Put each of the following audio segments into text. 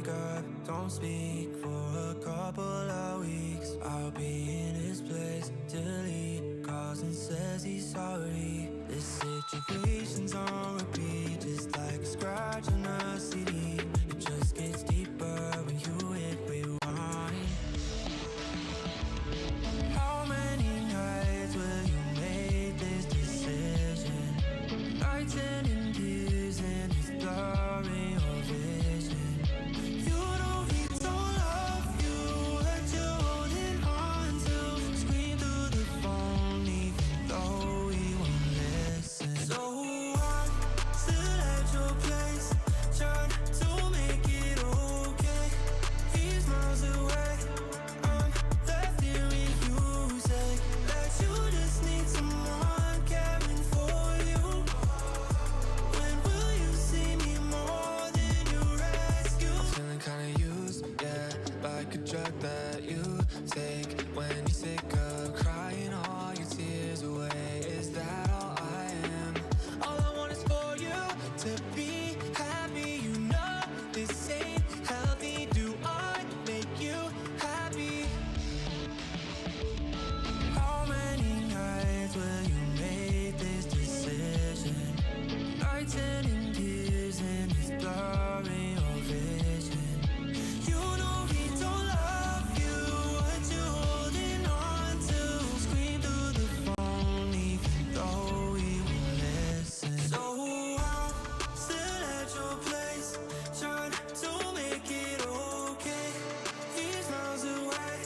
wake up, don't speak for a couple of weeks. I'll be in his place till he calls and says he's sorry. This situation's on repeat, just like a scratch on a CD. It just gets deeper when you hit rewind. How many nights will you make this decision? Nights ending tears and it's blurring your vision. You know he don't love you, but you're holding on to. Scream through the phone even though he won't listen. So I'm still at your place, trying to make it okay. He's miles away, I'm left here with you. Say that you just need someone caring for you. When will you see me more than your rescue? I'm feeling kinda used, yeah, like a drug that you take when you're sick of crying all your tears away. Is that all I am? All I want is for you to be happy. You know this ain't healthy. Do I make you happy? How many nights will you make this decision? Nights ending tears and it's blurring your vision. You know he don't love you, what you holding on to. Scream through the phone even though he won't listen. So I'm still at your place, trying to make it okay. He's miles away,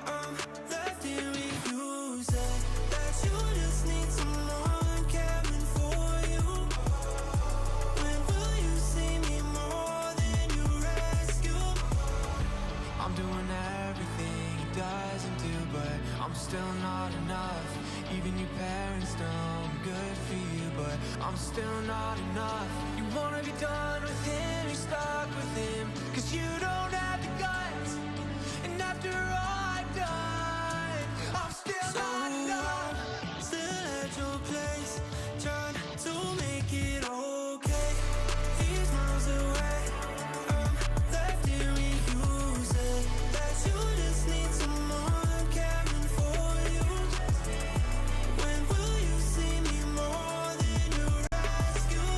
I'm left here with you. Say that you just need someone caring for you. When will you see me more than you rescue? I'm doing everything he doesn't do, but I'm still not enough. Even your parents know I'm good for you, but I'm still not enough. You wanna be done with him, you're stuck with him, 'cause you don't have the guts. And after all I've done, I'm still not enough. Still at your place, trying to make it okay. He's miles away, I'm left here with you. Say that you just need someone caring for you. When will you see me more than you rescue?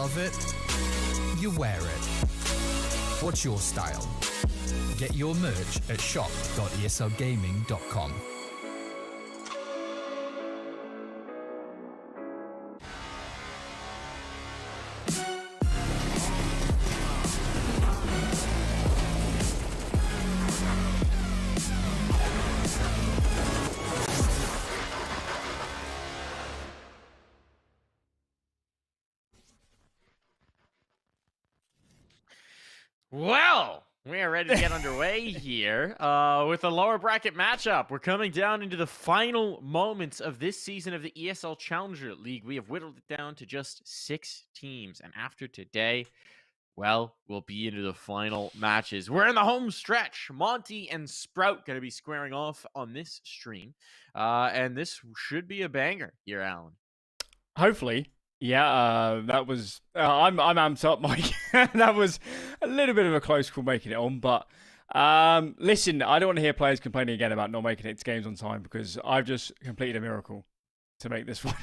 love it, you wear it. What's your style? Get your merch at shop.eslgaming.com. Well, we are ready to get underway here with a lower bracket matchup. We're coming down into the final moments of this season of the ESL Challenger League. We have whittled it down to just 6 teams. And after today, well, we'll be into the final matches. We're in the home stretch. Monte and Sprout going to be squaring off on this stream. And this should be a banger here, Alan. Hopefully. Yeah, that was... I'm amped up, Mike. That was a little bit of a close call making it on, but listen, I don't want to hear players complaining again about not making it to games on time because I've just completed a miracle to make this one.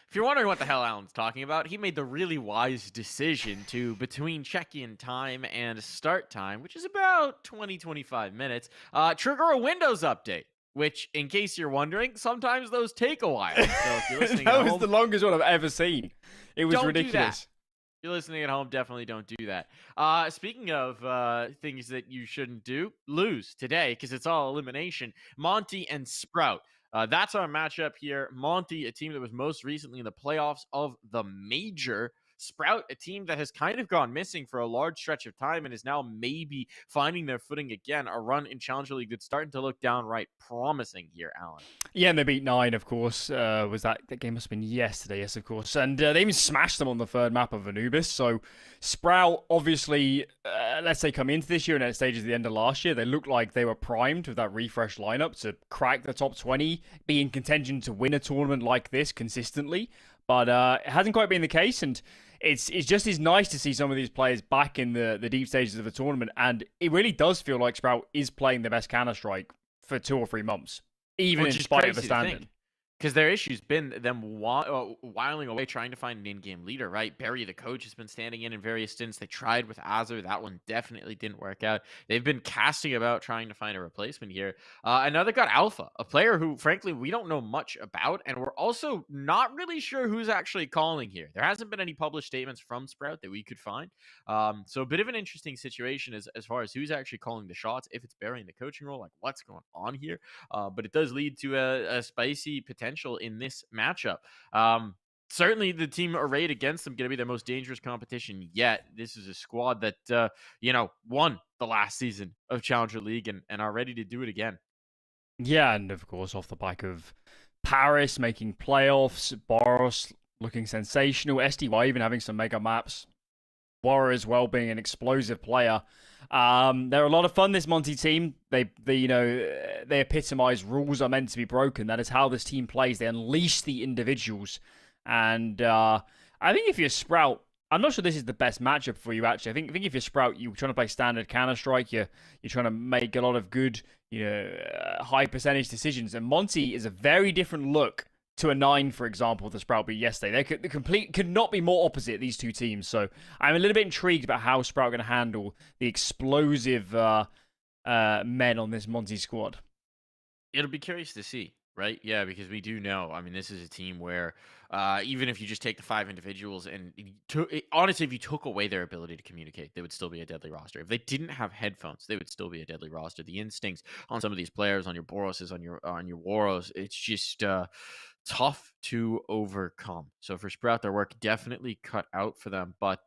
If you're wondering what the hell Alan's talking about, he made the really wise decision to, between check-in time and start time, which is about 20-25 minutes, trigger a Windows update. Which, in case you're wondering, sometimes those take a while. So if you're listening that at was home, the longest one I've ever seen. It was ridiculous. Do that. If you're listening at home, definitely don't do that. Speaking of things that you shouldn't do, lose today because it's all elimination. Monte and Sprout. That's our matchup here. Monte, a team that was most recently in the playoffs of the major. Sprout, a team that has kind of gone missing for a large stretch of time and is now maybe finding their footing again. A run in Challenger League that's starting to look downright promising here, Alan. Yeah, and they beat 9, of course. Was that game must have been yesterday? Yes, of course. And they even smashed them on the third map of Anubis. So Sprout, obviously, let's say come into this year and at stages at the end of last year, they looked like they were primed with that refreshed lineup to crack the top 20, be in contention to win a tournament like this consistently. But it hasn't quite been the case, and it's just as nice to see some of these players back in the deep stages of the tournament, and it really does feel like Sprout is playing the best Counter-Strike for 2 or 3 months, even in spite of the standard. Because their issue's been them whiling away trying to find an in-game leader, right? Barry, the coach, has been standing in various stints. They tried with Azur. That one definitely didn't work out. They've been casting about trying to find a replacement here. Another got Alpha, a player who, frankly, we don't know much about, and we're also not really sure who's actually calling here. There hasn't been any published statements from Sprout that we could find. So a bit of an interesting situation as far as who's actually calling the shots. If it's Barry in the coaching role, like what's going on here? But it does lead to a spicy potential in this matchup. Certainly the team arrayed against them going to be their most dangerous competition yet. This is a squad that won the last season of Challenger League and are ready to do it again. Yeah, and of course off the back of Paris making playoffs, Boros looking sensational, SDY even having some mega maps, Warrior as well being an explosive player. They're a lot of fun, this Monte team. They epitomize rules are meant to be broken. That is how this team plays. They unleash the individuals. And I think if you're Sprout, I'm not sure this is the best matchup for you, actually. I think if you're Sprout, you're trying to play standard Counter-Strike. You're trying to make a lot of good, high percentage decisions. And Monte is a very different look to a 9, for example, the Sprout beat yesterday. They could not be more opposite, these two teams. So I'm a little bit intrigued about how Sprout are going to handle the explosive men on this Monte squad. It'll be curious to see, right? Yeah, because we do know. I mean, this is a team where even if you just take the 5 individuals and honestly, if you took away their ability to communicate, they would still be a deadly roster. If they didn't have headphones, they would still be a deadly roster. The instincts on some of these players, on your Boroses, on your Waros, it's just tough to overcome. So for Sprout, their work definitely cut out for them. But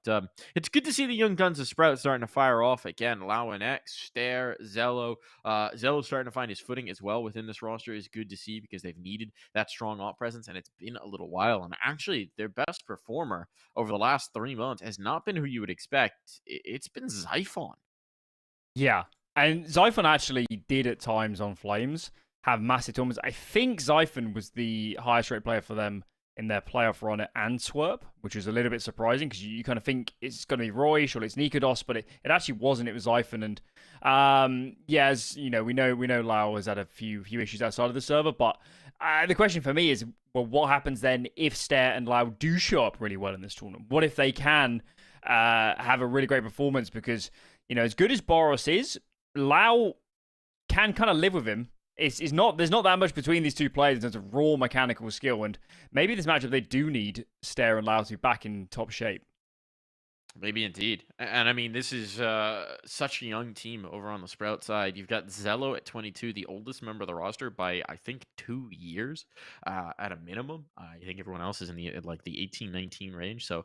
it's good to see the young guns of Sprout starting to fire off again. Lauan X, Stare, Zello. Zello's starting to find his footing as well within this roster is good to see because they've needed that strong op presence, and it's been a little while. And actually, their best performer over the last 3 months has not been who you would expect. It's been Xiphon. Yeah, and Xiphon actually did at times on Flames have massive tournaments. I think Xiphon was the highest rated player for them in their playoff run at Antwerp, which was a little bit surprising because you kind of think it's going to be Roy, surely it's Nikodos, but it actually wasn't. It was Zyphon, and as you know, we know Lau has had a few issues outside of the server, but the question for me is, well, what happens then if Stair and Lau do show up really well in this tournament? What if they can have a really great performance? Because, you know, as good as Boros is, Lau can kind of live with him. There's not that much between these two players in terms of raw mechanical skill, and maybe this matchup they do need Stair and Lau to be back in top shape. Maybe indeed. And I mean, this is such a young team over on the Sprout side. You've got Zello at 22, the oldest member of the roster by, I think, 2 years at a minimum. I think everyone else is in the 18-19 range. So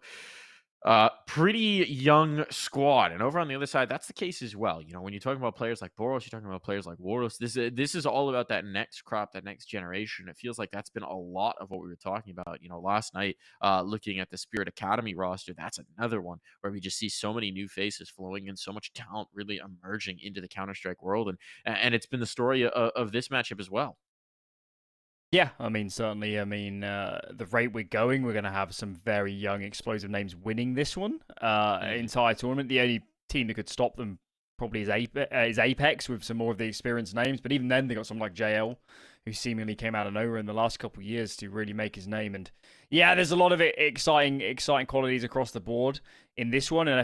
pretty young squad. And over on the other side, that's the case as well. You know, when you're talking about players like Boros, you're talking about players like Waros. This is all about that next crop, that next generation. It feels like that's been a lot of what we were talking about. You know, last night, looking at the Spirit Academy roster, that's another one where we just see so many new faces flowing in, so much talent really emerging into the Counter-Strike world. And it's been the story of this matchup as well. Yeah, I mean, certainly. The rate we're going to have some very young, explosive names winning this one. Entire tournament. The only team that could stop them probably is Apex with some more of the experienced names. But even then, they got someone like JL, who seemingly came out of nowhere in the last couple of years to really make his name. And yeah, there's a lot of exciting qualities across the board in this one. And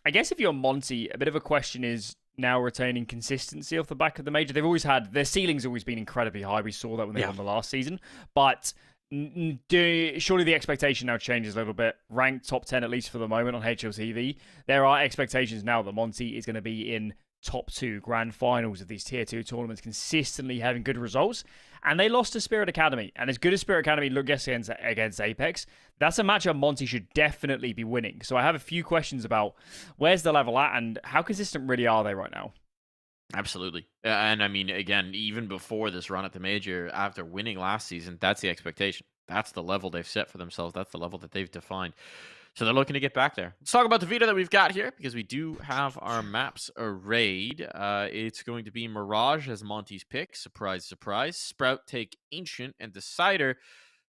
I guess if you're Monte, a bit of a question is now retaining consistency off the back of the major. They've always had, their ceiling's always been incredibly high. We saw that when they won the last season. But surely the expectation now changes a little bit. Ranked top 10, at least for the moment, on HLTV. There are expectations now that Monte is going to be in top 2 grand finals of these tier 2 tournaments, consistently having good results. And they lost to Spirit Academy. And as good as Spirit Academy looked against Apex, that's a matchup Monte should definitely be winning. So I have a few questions about where's the level at and how consistent really are they right now? Absolutely. And I mean, again, even before this run at the major, after winning last season, that's the expectation. That's the level they've set for themselves. That's the level that they've defined. So they're looking to get back there. Let's talk about the veto that we've got here, because we do have our maps arrayed. It's going to be Mirage as Monte's pick. Surprise, surprise. Sprout take Ancient, and Decider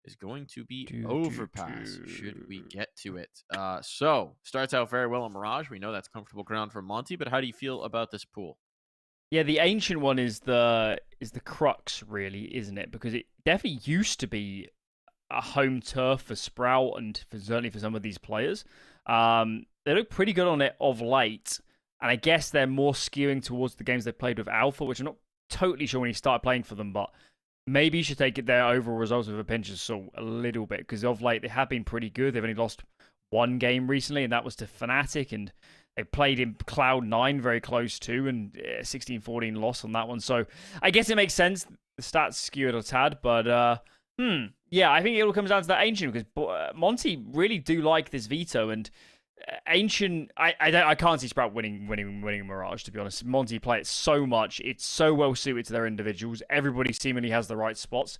is going to be Overpass, should we get to it. So, starts out very well on Mirage. We know that's comfortable ground for Monte, but how do you feel about this pool? Yeah, the Ancient one is the crux, really, isn't it? Because it definitely used to be a home turf for Sprout and certainly for some of these players. They look pretty good on it of late, and I guess they're more skewing towards the games they played with Alpha, which I'm not totally sure when he started playing for them, but maybe you should take their overall results with a pinch of salt a little bit, because of late they have been pretty good. They've only lost one game recently, and that was to Fnatic, and they played in Cloud9 very close too, and 16-14 loss on that one. So I guess it makes sense. The stats skewed a tad, but yeah, I think it all comes down to that Ancient, because Monte really do like this veto, and Ancient, I can't see Sprout winning Mirage, to be honest. Monte play it so much, it's so well suited to their individuals. Everybody seemingly has the right spots,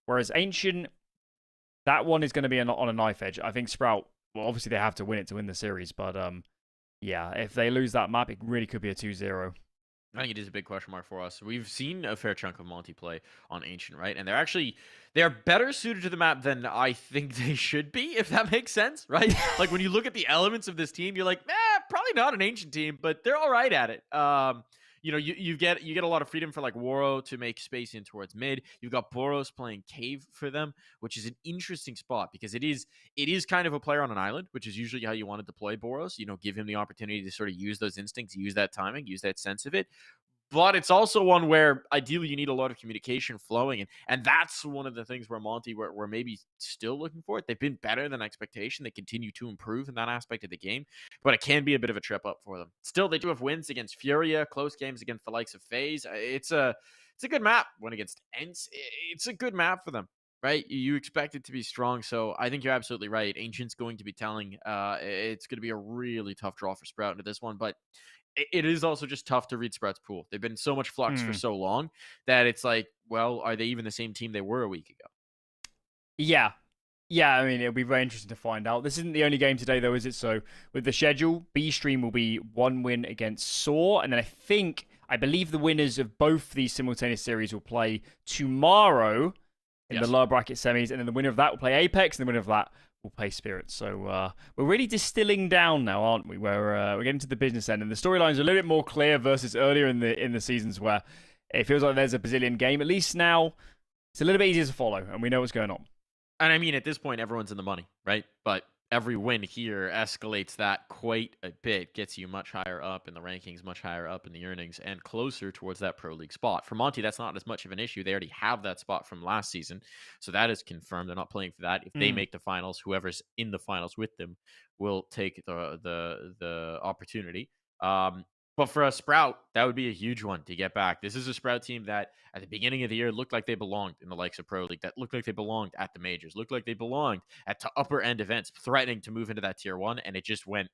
whereas Ancient, that one is going to be on a knife edge. I think Sprout, well, obviously they have to win it to win the series, but yeah, if they lose that map, it really could be a 2-0. I think it is a big question mark for us. We've seen a fair chunk of Monte play on Ancient, right? And they're better suited to the map than I think they should be, if that makes sense, right? Like when you look at the elements of this team, you're like, probably not an Ancient team, but they're all right at it. You know, you get a lot of freedom for like Waro to make space in towards mid. You've got Boros playing Cave for them, which is an interesting spot because it is kind of a player on an island, which is usually how you want to deploy Boros. You know, give him the opportunity to sort of use those instincts, use that timing, use that sense of it. But it's also one where ideally you need a lot of communication flowing. And that's one of the things where Monte, we're maybe still looking for it. They've been better than expectation. They continue to improve in that aspect of the game. But it can be a bit of a trip up for them. Still, they do have wins against Furia, close games against the likes of FaZe. It's a good map. When against Ents, it's a good map for them, right? You expect it to be strong. So I think you're absolutely right. Ancient's going to be telling. It's going to be a really tough draw for Sprout into this one. But it is also just tough to read Sprout's pool. They've been so much flux for so long that it's like, well, are they even the same team they were a week ago? Yeah. I mean, it'll be very interesting to find out. This isn't the only game today, though, is it? So with the schedule, B Stream will be 1 win against Saw. And then I believe the winners of both these simultaneous series will play tomorrow in the lower bracket semis, and then the winner of that will play Apex, and the winner of that will play Spirit. So we're really distilling down now, aren't we? We're getting to the business end, and the storylines are a little bit more clear versus earlier in the seasons where it feels like there's a Brazilian game. At least now, it's a little bit easier to follow, and we know what's going on. And I mean, at this point, everyone's in the money, right? But every win here escalates that quite a bit, gets you much higher up in the rankings, much higher up in the earnings, and closer towards that Pro League spot. For Monte, that's not as much of an issue. They already have that spot from last season, so that is confirmed. They're not playing for that. If they make the finals, whoever's in the finals with them will take the opportunity. But for a Sprout, that would be a huge one to get back. This is a Sprout team that at the beginning of the year looked like they belonged in the likes of Pro League, that looked like they belonged at the majors, looked like they belonged at upper end events, threatening to move into that tier 1, and it just went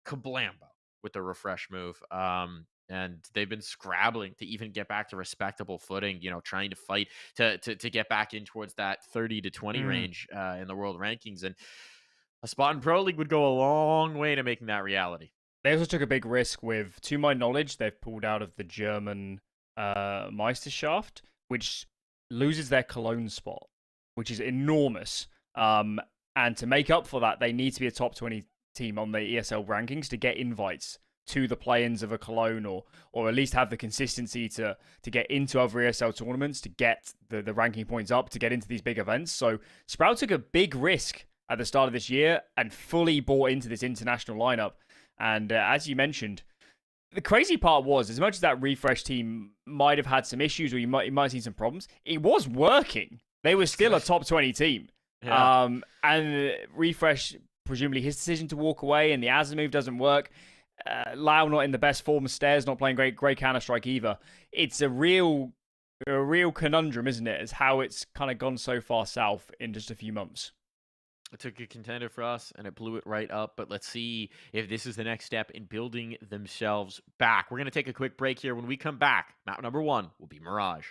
kablambo with the refresh move. And they've been scrabbling to even get back to respectable footing, trying to fight to get back in towards that 30 to 20 range in the world rankings. And a spot in Pro League would go a long way to making that reality. They also took a big risk with, to my knowledge, they've pulled out of the German Meisterschaft, which loses their Cologne spot, which is enormous. And to make up for that, they need to be a top 20 team on the ESL rankings to get invites to the play-ins of a Cologne, or at least have the consistency to get into other ESL tournaments, to get the ranking points up, to get into these big events. So Sprout took a big risk at the start of this year and fully bought into this international lineup. And as you mentioned, the crazy part was, as much as that refresh team might have had some issues, or you might have seen some problems, it was working. They were still a top 20 team. Yeah. And refresh, presumably his decision to walk away, and the Azza move doesn't work. Lau not in the best form, Stairs not playing great Counter-Strike either. It's a real conundrum, isn't it, as how it's kind of gone so far south in just a few months. It took a contender for us, and it blew it right up. But let's see if this is the next step in building themselves back. We're going to take a quick break here. When we come back, map number 1 will be Mirage.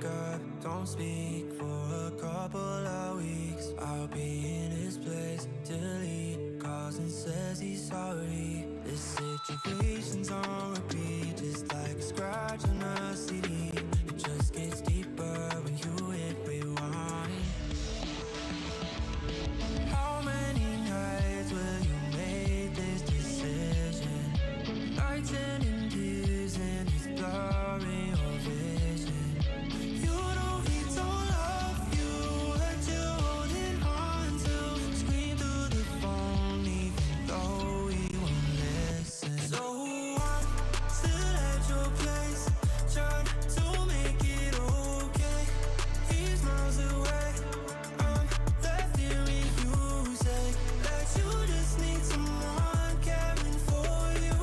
up, don't speak for a couple of weeks. I'll be in his place till he calls and says he's sorry. This situation's on repeat, just like a scratch on a CD. It just gets deeper when you hit rewind. How many nights will you make this decision? Nights ending tears and it's blurring your vision. You know he don't love you, hurt you holding on to. Scream through the phone even though he won't listen. So I'm still at your place, trying to make it okay. He's miles away, I'm left here with you. Say that you just need someone caring for you.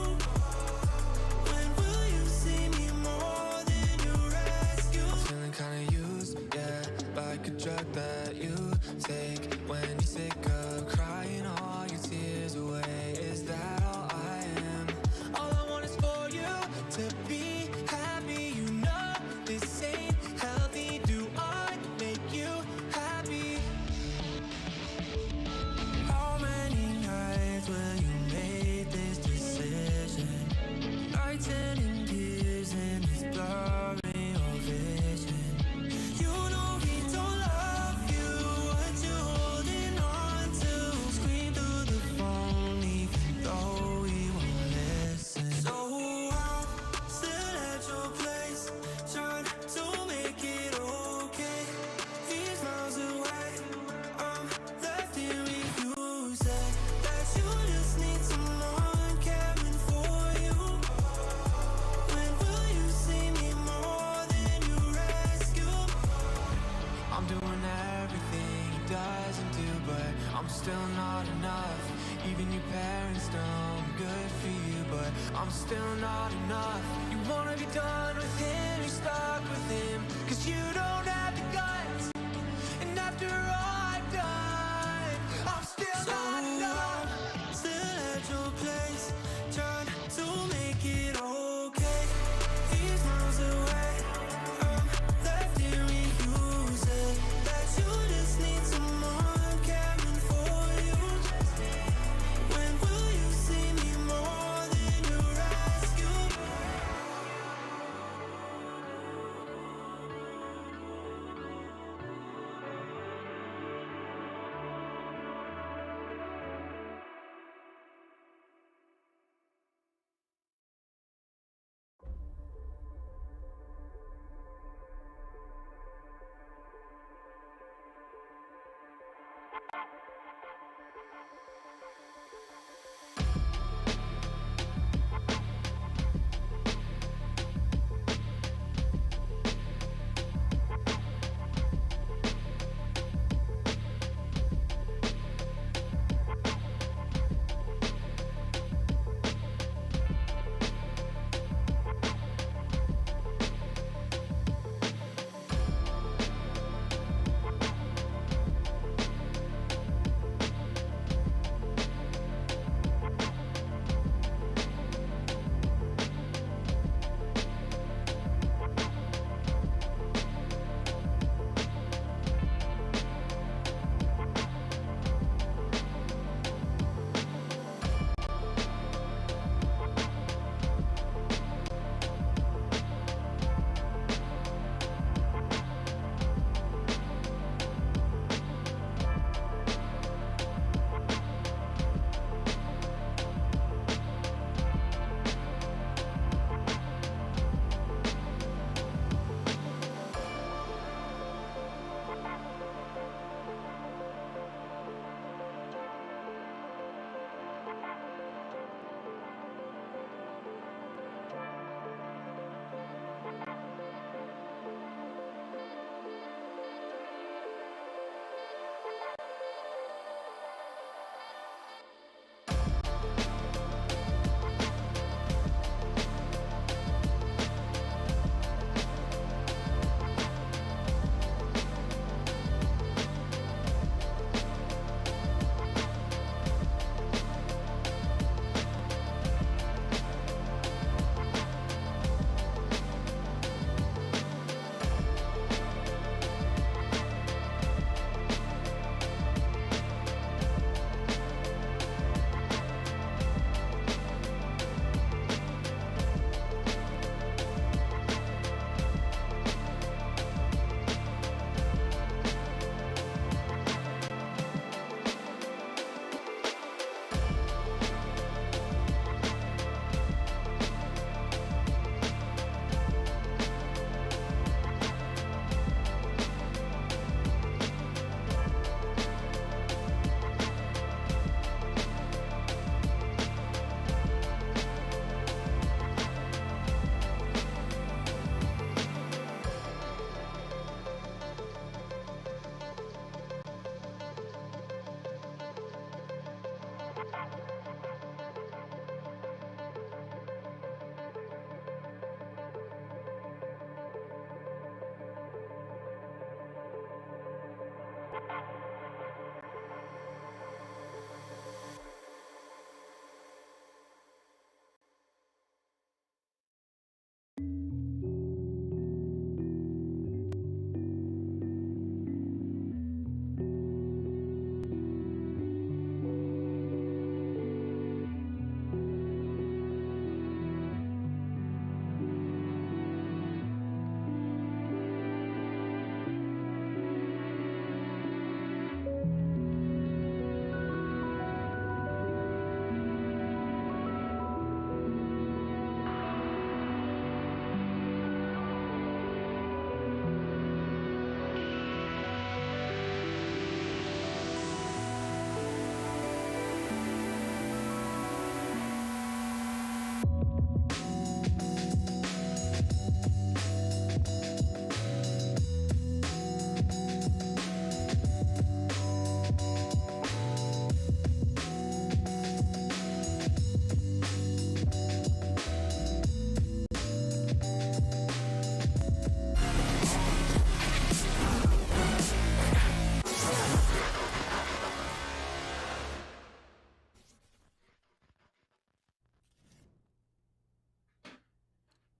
When will you see me more than you rescue? I'm feeling kinda used, yeah, like a drug that you take when you're sick of crying all your tears away. Is that all I am? All I want is for you to be happy. You know this ain't healthy. Do I make you happy? How many nights will you make this decision? Nights ending tears and it's blurring your vision. You know he don't love you, what you holding on to. Scream through the phone even though he won't listen. So I'm still at your place, trying to make it okay. He's miles away, I'm left here with you. Say that you just need someone caring for you. When will you see me more than you rescue? I'm doing everything he doesn't do, but I'm still not enough. Even your parents know I'm good for you, but I'm still not enough. You wanna be done with him, you're stuck with him, 'cause you don't have the guts. And after all I've done, I'm still not enough. Still at your place, trying to make it okay. He's miles away, I'm left here with you. Say that you just need someone caring for you. When will you see me more than you rescue?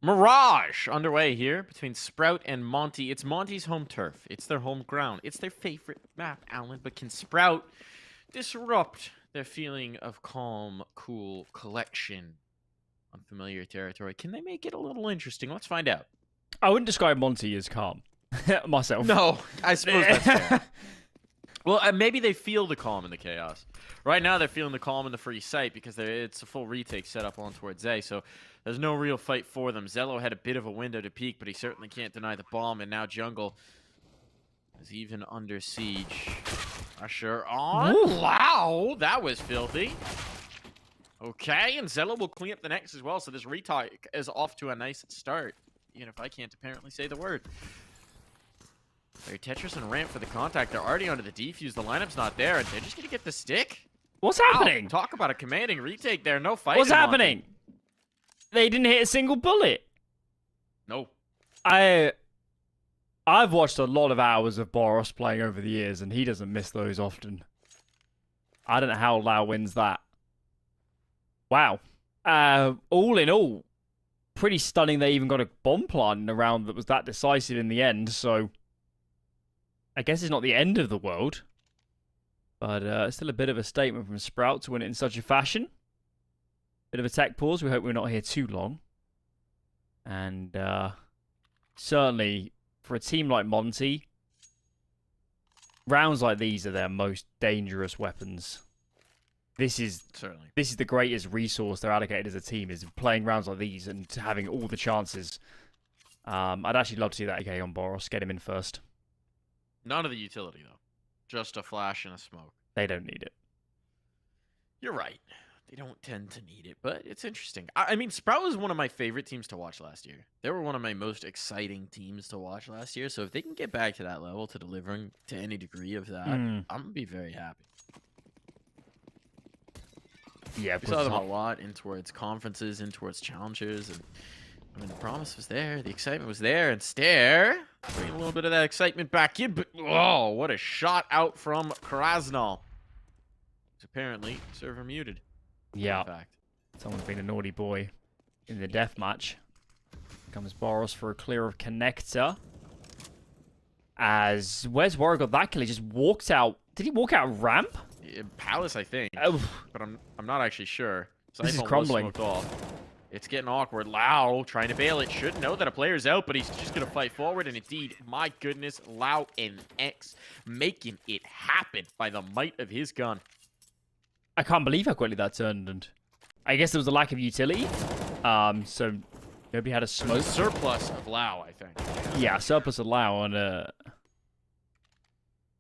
Mirage underway here between Sprout and Monte. It's Monte's home turf. It's their home ground. It's their favorite map, Alan. But can Sprout disrupt their feeling of calm, cool collection on familiar territory? Can they make it a little interesting? Let's find out. I wouldn't describe Monte as calm myself. No, I suppose that's fair. Well, maybe they feel the calm in the chaos. Right now, they're feeling the calm in the free site because it's a full retake set up on towards A, so there's no real fight for them. Zello had a bit of a window to peek, but he certainly can't deny the bomb, and now Jungle is even under siege. Usher on. Ooh. Wow, that was filthy. Okay, and Zello will clean up the next as well, so this retake is off to a nice start, even if I can't apparently say the word. They're Tetris and Ramp for the contact. They're already under the defuse. The lineup's not there, and they're just going to get the stick. What's happening? Wow, talk about a commanding retake there. No fight. What's happening? They didn't hit a single bullet. No. I've watched a lot of hours of Boros playing over the years, and he doesn't miss those often. I don't know how Lau wins that. Wow. All in all, pretty stunning they even got a bomb plant in a round that was that decisive in the end, so I guess it's not the end of the world. But still a bit of a statement from Sprout to win it in such a fashion. Bit of a tech pause. We hope we're not here too long. And certainly, for a team like Monte, rounds like these are their most dangerous weapons. This is the greatest resource they're allocated as a team, is playing rounds like these and having all the chances. I'd actually love to see that AK on Boros. Get him in first. None of the utility, though. Just a flash and a smoke. They don't need it. You're right. They don't tend to need it, but it's interesting. I mean, Sprout was one of my favorite teams to watch last year. They were one of my most exciting teams to watch last year, so if they can get back to that level, to delivering to any degree of that, I'm going to be very happy. Yeah, we saw them a lot in towards conferences, in towards challengers, and I mean, the promise was there, the excitement was there, and Stare bringing a little bit of that excitement back in, but oh, what a shot out from Krasnal. It's apparently server muted. Yeah, in fact. Someone's been a naughty boy in the death match. Comes Boros for a clear of connector. As where's Warrior got that kill? He just walked out. Did he walk out ramp? Palace, I think. Oh. But I'm not actually sure. This is crumbling. It's getting awkward. Lau trying to bail it. Should know that a player's out, but he's just going to fight forward. And indeed, my goodness, Lau and X making it happen by the might of his gun. I can't believe how quickly that turned. And I guess there was a lack of utility. So nobody had a smoke. A surplus of Lau, I think. Yeah, surplus of Lau and a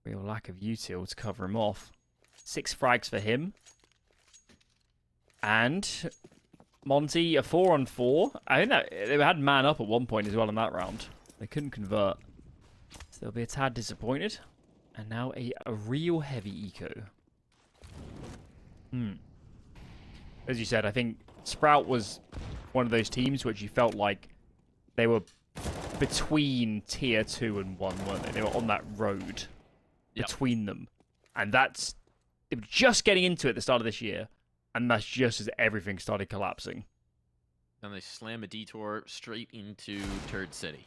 real lack of util to cover him off. 6 frags for him. And Monte, a 4-on-4. I think that they had man up at one point as well in that round. They couldn't convert. So they'll be a tad disappointed. And now a real heavy eco. As you said, I think Sprout was one of those teams which you felt like they were between tier 2 and 1, weren't they? They were on that road between them. And they were just getting into it at the start of this year. And that's just as everything started collapsing. Then they slam a detour straight into Turd City.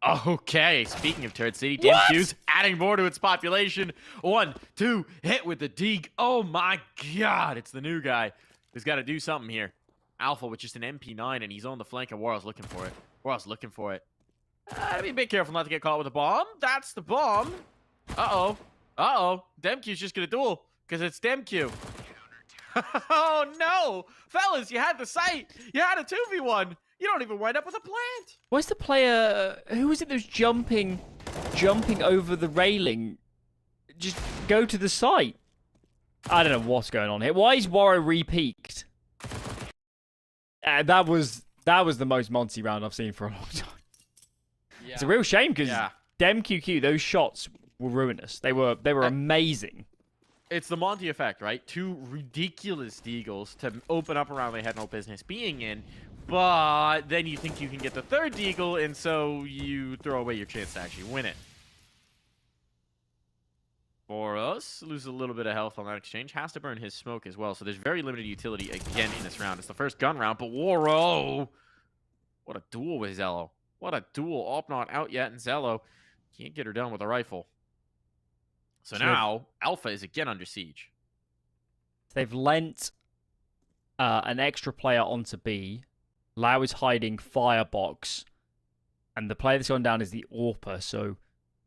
Okay, speaking of Turd City, DMQ's adding more to its population. 1, 2, hit with the Deeg. Oh my god, it's the new guy who's got to do something here. Alpha with just an MP9, and he's on the flank, and Warrell's looking for it. Warrell's looking for it. Be a bit careful not to get caught with a bomb. That's the bomb. Uh-oh. Uh-oh. Demq's just going to duel, because it's Demq. Oh, no! Fellas, you had the sight. You had a 2v1. You don't even wind up with a plant. Where's the player? Who is it that's jumping over the railing? Just go to the site. I don't know what's going on here. Why is Warrior re-peaked? That was the most Monty round I've seen for a long time. Yeah. It's a real shame because DemQQ, those shots were ruinous. They were amazing. It's the Monty effect, right? 2 ridiculous deagles to open up around they had no business being in, but then you think you can get the 3rd deagle, and so you throw away your chance to actually win it. Boros loses a little bit of health on that exchange. Has to burn his smoke as well, so there's very limited utility again in this round. It's the first gun round, but Waro What a duel with Zello. What a duel. Op not out yet, and Zello can't get her done with a rifle. So now, Alpha is again under siege. They've lent an extra player onto B. Lau is hiding Firebox. And the player that's gone down is the AWPer. So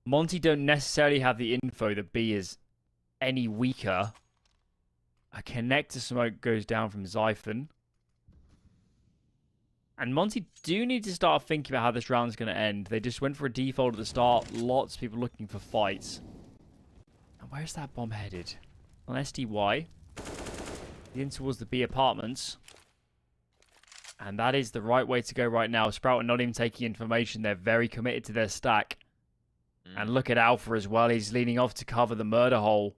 Monte don't necessarily have the info that B is any weaker. A connector smoke goes down from Xiphon. And Monte do need to start thinking about how this round is going to end. They just went for a default at the start. Lots of people looking for fights. And where's that bomb headed? On SDY. In towards the B apartments. And that is the right way to go right now. Sprout are not even taking information. They're very committed to their stack. And look at Alpha as well. He's leaning off to cover the murder hole.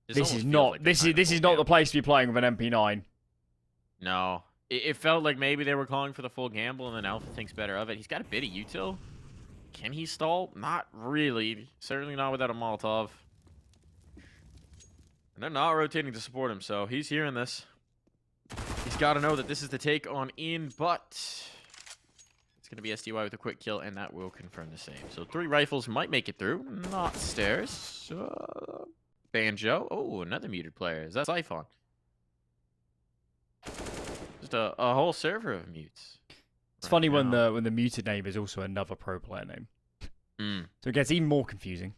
This is not the place to be playing with an MP9. No. It felt like maybe they were calling for the full gamble, and then Alpha thinks better of it. He's got a bit of util. Can he stall? Not really. Certainly not without a Molotov. And they're not rotating to support him, so he's hearing this. He's got to know that this is the take on in, but it's going to be SDY with a quick kill, and that will confirm the same. So 3 rifles might make it through. Not stairs. Banjo. Oh, another muted player. Is that Xiphon? Just a whole server of mutes. It's funny when the muted name is also another pro player name. So it gets even more confusing.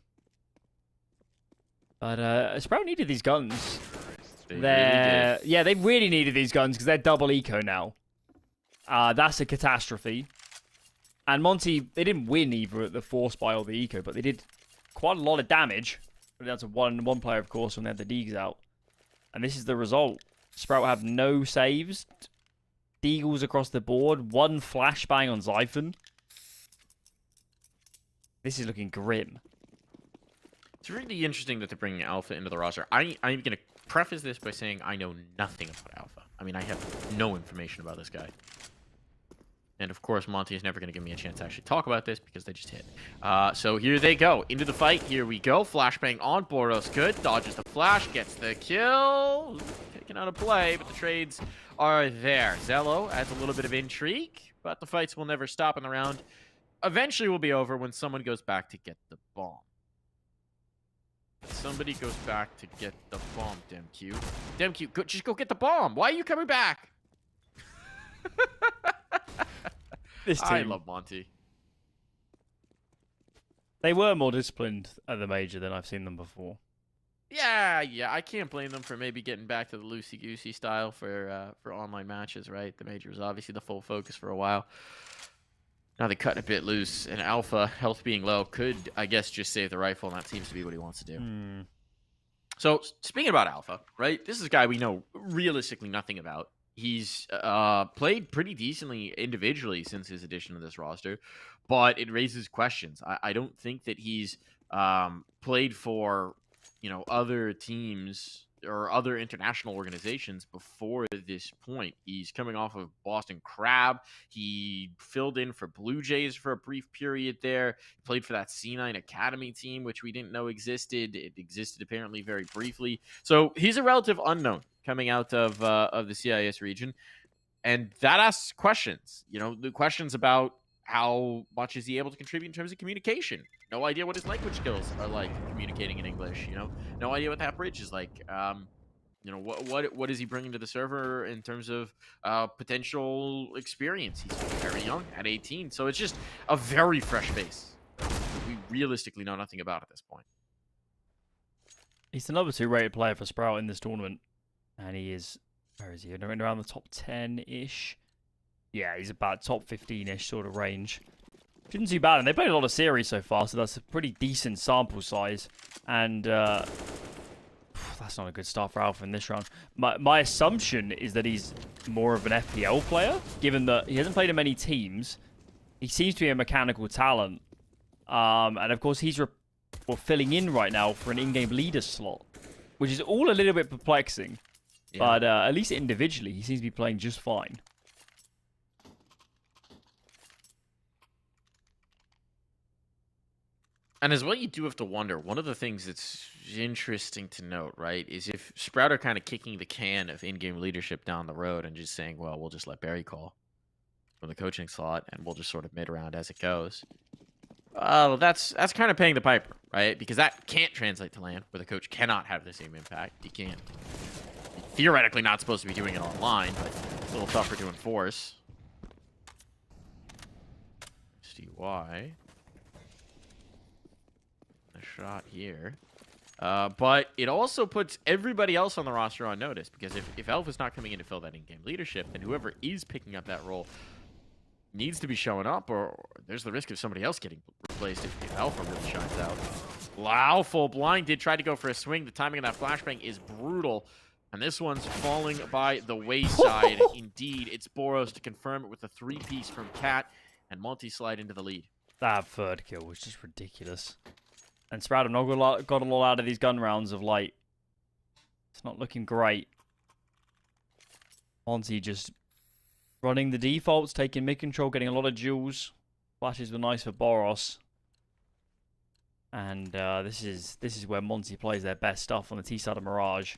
But Sprout needed these guns. Yeah, they really needed these guns because they're double eco now. That's a catastrophe. And Monte, they didn't win either at the force buy or the eco, but they did quite a lot of damage. That's a one player, of course, when they had the Deags out. And this is the result. Sprout have no saves. Deagles across the board. 1 flashbang on Xiphon. This is looking grim. It's really interesting that they're bringing Alpha into the roster. I'm going to preface this by saying I know nothing about Alpha. I mean, I have no information about this guy. And of course, Monte is never going to give me a chance to actually talk about this because they just hit. So here they go. Into the fight. Here we go. Flashbang on Boros. Good. Dodges the flash. Gets the kill. Taken out of play, but the trades are there. Zello adds a little bit of intrigue, but the fights will never stop in the round. Eventually will be over when someone goes back to get the bomb. Somebody goes back to get the bomb, Demq. Demq, just go get the bomb. Why are you coming back? This team, I love Monte. They were more disciplined at the major than I've seen them before. Yeah, I can't blame them for maybe getting back to the loosey-goosey style for online matches, right? The major was obviously the full focus for a while. Now they cut a bit loose, and Alpha, health being low, could, I guess, just save the rifle, and that seems to be what he wants to do. So, speaking about Alpha, right? This is a guy we know realistically nothing about. He's played pretty decently individually since his addition to this roster, but it raises questions. I don't think that he's played for, other teams or other international organizations before this point. He's coming off of Boston Crab. He filled in for Blue Jays for a brief period there. He played for that C9 Academy team, which we didn't know existed. It existed apparently very briefly. So he's a relative unknown coming out of the CIS region. And that asks questions, the questions about how much is he able to contribute in terms of communication. No idea what his language skills are like communicating in English, no idea what that bridge is like. What is he bringing to the server in terms of potential experience? He's very young at 18, so it's just a very fresh face that we realistically know nothing about at this point. He's the number 2 rated player for Sprout in this tournament, and he is, where is he? Around the top 10-ish. Yeah, he's about top 15-ish sort of range. Shouldn't too bad, and they played a lot of series so far, so that's a pretty decent sample size. And that's not a good start for Alpha in this round. My assumption is that he's more of an FPL player, given that he hasn't played in many teams. He seems to be a mechanical talent. And of course, he's filling in right now for an in-game leader slot, which is all a little bit perplexing. Yeah. But at least individually, he seems to be playing just fine. And as well, you do have to wonder, one of the things that's interesting to note, right, is if Sprout are kind of kicking the can of in-game leadership down the road and just saying, well, we'll just let Barry call. from the coaching slot, and we'll just sort of mid around as it goes. Well, that's kind of paying the piper, right? Because that can't translate to LAN, where the coach cannot have the same impact. He can't. Theoretically not supposed to be doing it online, but it's a little tougher to enforce. See why. A shot here. But it also puts everybody else on the roster on notice, because if Alpha's not coming in to fill that in-game leadership, then whoever is picking up that role needs to be showing up, or there's the risk of somebody else getting replaced if Alpha really shines out. Wow, full blind did try to go for a swing. The timing of that flashbang is brutal, and this one's falling by the wayside. Indeed, it's Boros to confirm it with a 3-piece from Cat, and Monte slide into the lead. That third kill was just ridiculous. And Sprout have not got a lot out of these gun rounds of light. It's not looking great. Monte just running the defaults, taking mid control, getting a lot of duels. Flashes were nice for Boros. And this is where Monte plays their best stuff on the T side of Mirage.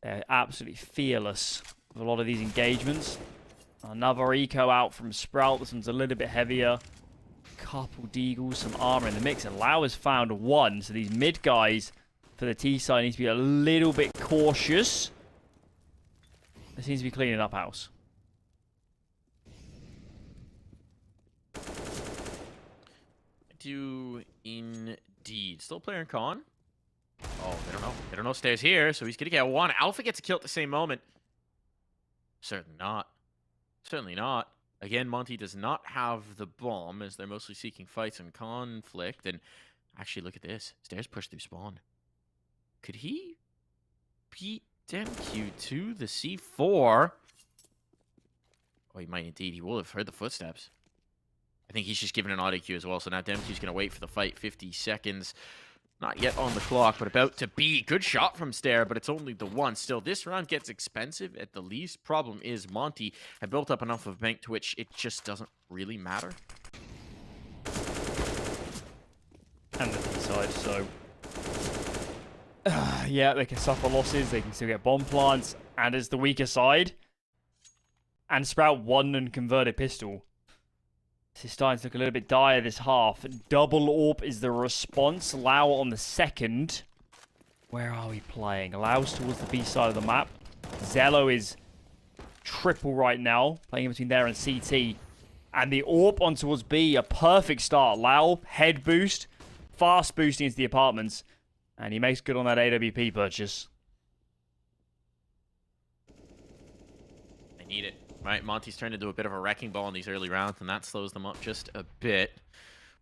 They're absolutely fearless with a lot of these engagements. Another eco out from Sprout. This one's a little bit heavier. Couple deagles, some armor in the mix, and Lau has found one. So these mid guys for the T side need to be a little bit cautious. They seems to be cleaning up house. Do indeed. Still player in con. Oh, they don't know. They don't know Stairs here, so he's gonna get one. Alpha gets a kill at the same moment. Certainly not. Certainly not. Again, Monte does not have the bomb, as they're mostly seeking fights and conflict. And actually, look at this. Stairs push through spawn. Could he beat Demq to the C4? Oh, he might indeed. He will have heard the footsteps. I think he's just given an auto cue as well. So now Demq's going to wait for the fight. 50 seconds. Not yet on the clock, but about to be. Good shot from Stair, but it's only the one. Still, this round gets expensive at the least. Problem is, Monte have built up enough of bank to which it just doesn't really matter. And the T side, so... yeah, they can suffer losses. They can still get bomb plants. And it's the weaker side. And Sprout won and converted pistol. This is starting to look a little bit dire this half. Double AWP is the response. Lau on the second. Where are we playing? Lau's towards the B side of the map. Zello is triple right now. Playing in between there and CT. And the AWP on towards B. A perfect start. Lau, head boost. Fast boosting into the apartments. And he makes good on that AWP purchase. They need it. Right, Monte's turned into a bit of a wrecking ball in these early rounds, and that slows them up just a bit.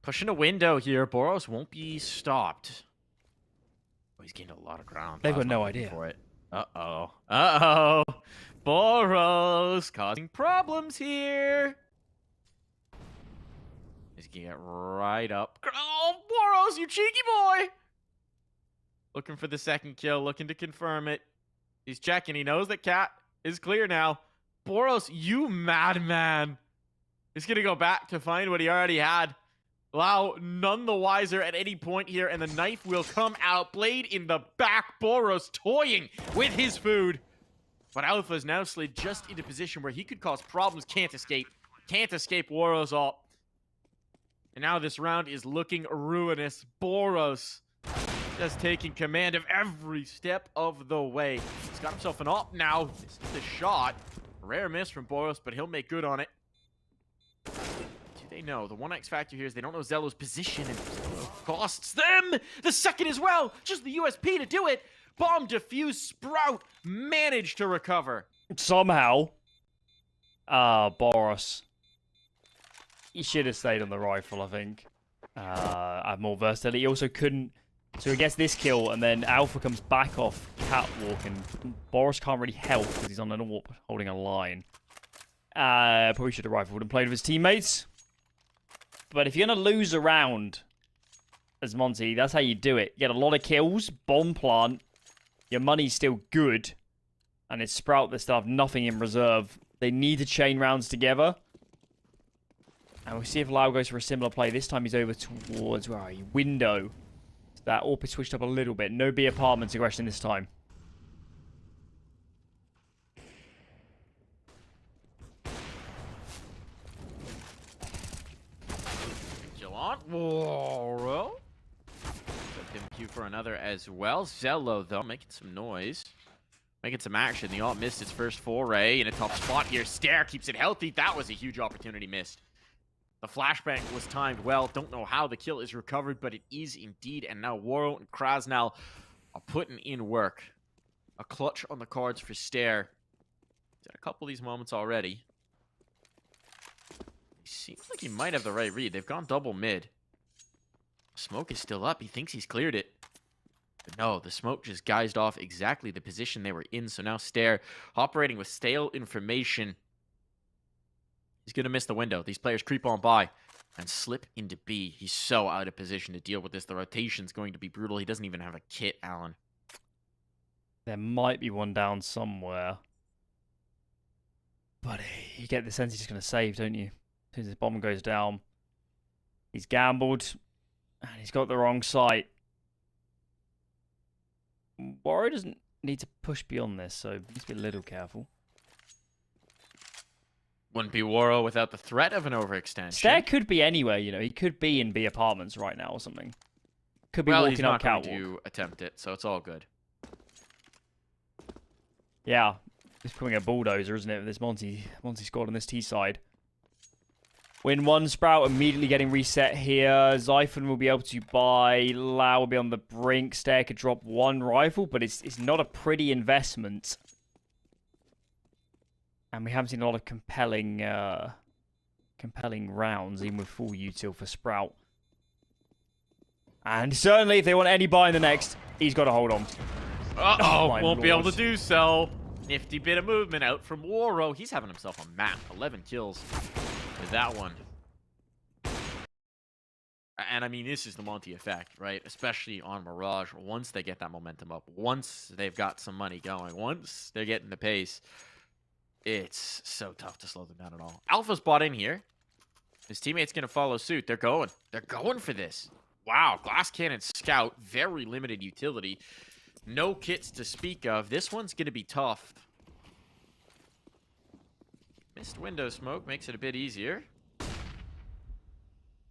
Pushing a window here. Boros won't be stopped. Oh, he's gained a lot of ground. They've got no idea. For it. Uh-oh. Uh-oh. Boros causing problems here. He's gonna get right up. Oh, Boros, you cheeky boy! Looking for the second kill, looking to confirm it. He's checking. He knows that Cat is clear now. Boros, you madman. He's going to go back to find what he already had. Lau, none the wiser at any point here, and the knife will come out. Blade in the back. Boros toying with his food. But Alpha is now slid just into position where he could cause problems. Can't escape. Can't escape Boros' ult. And now this round is looking ruinous. Boros just taking command of every step of the way. He's got himself an ult now. This is the shot. Rare miss from Boros, but he'll make good on it. Do they know? The one X factor here is they don't know Zello's position, and Zello costs them the second as well. Just the USP to do it. Bomb defuse. Sprout managed to recover. Somehow. Boros. He should have stayed on the rifle, I think. Have more versatility. He also couldn't. So he gets this kill, and then Alpha comes back off catwalk, and Boros can't really help because he's on an AWP holding a line. Probably should have rifled and played with his teammates. But if you're going to lose a round as Monte, that's how you do it. You get a lot of kills, bomb plant, your money's still good, and it's Sprout that still have nothing in reserve. They need to chain rounds together. And we'll see if Lau goes for a similar play. This time he's over towards, where are you? Window. That AWP is switched up a little bit. No B apartments aggression this time. Whoa. Him queue for another as well. Zello, though, making some noise. Making some action. The alt missed its first foray in a tough spot here. Stair keeps it healthy. That was a huge opportunity missed. The flashbang was timed well. Don't know how the kill is recovered, but it is indeed. And now Waro and Krasnal are putting in work. A clutch on the cards for Stair. He's had a couple of these moments already. He seems like he might have the right read. They've gone double mid. Smoke is still up. He thinks he's cleared it. But no, the smoke just guised off exactly the position they were in. So now Stair, operating with stale information. He's going to miss the window. These players creep on by and slip into B. He's so out of position to deal with this. The rotation's going to be brutal. He doesn't even have a kit, Alan. There might be one down somewhere. But you get the sense he's just going to save, don't you? As soon as his bomb goes down. He's gambled. And he's got the wrong sight. Waro doesn't need to push beyond this, so he needs to be a little careful. Wouldn't be Waro without the threat of an overextension. Stair could be anywhere, you know. He could be in B apartments right now or something. Could be well, walking he's not up catwalk. going to attempt it, so it's all good. Yeah, he's putting a bulldozer, isn't it? This Monte squad on this T side. Win one, Sprout immediately getting reset here. Zyphon will be able to buy. Lau will be on the brink. Stair could drop one rifle, but it's not a pretty investment. And we haven't seen a lot of compelling rounds, even with full util for Sprout. And certainly, if they want any buy in the next, he's got to hold on. Uh-oh, My won't be able to lord. do so. Nifty bit of movement out from Waro. He's having himself a map. 11 kills with that one. And I mean, this is the Monte effect, right? Especially on Mirage. Once they get that momentum up, once they've got some money going, once they're getting the pace, it's so tough to slow them down at all. Alpha's bought in here. His teammate's going to follow suit. They're going. They're going for this. Wow, Glass Cannon Scout. Very limited utility. No kits to speak of. This one's going to be tough. Missed window smoke makes it a bit easier.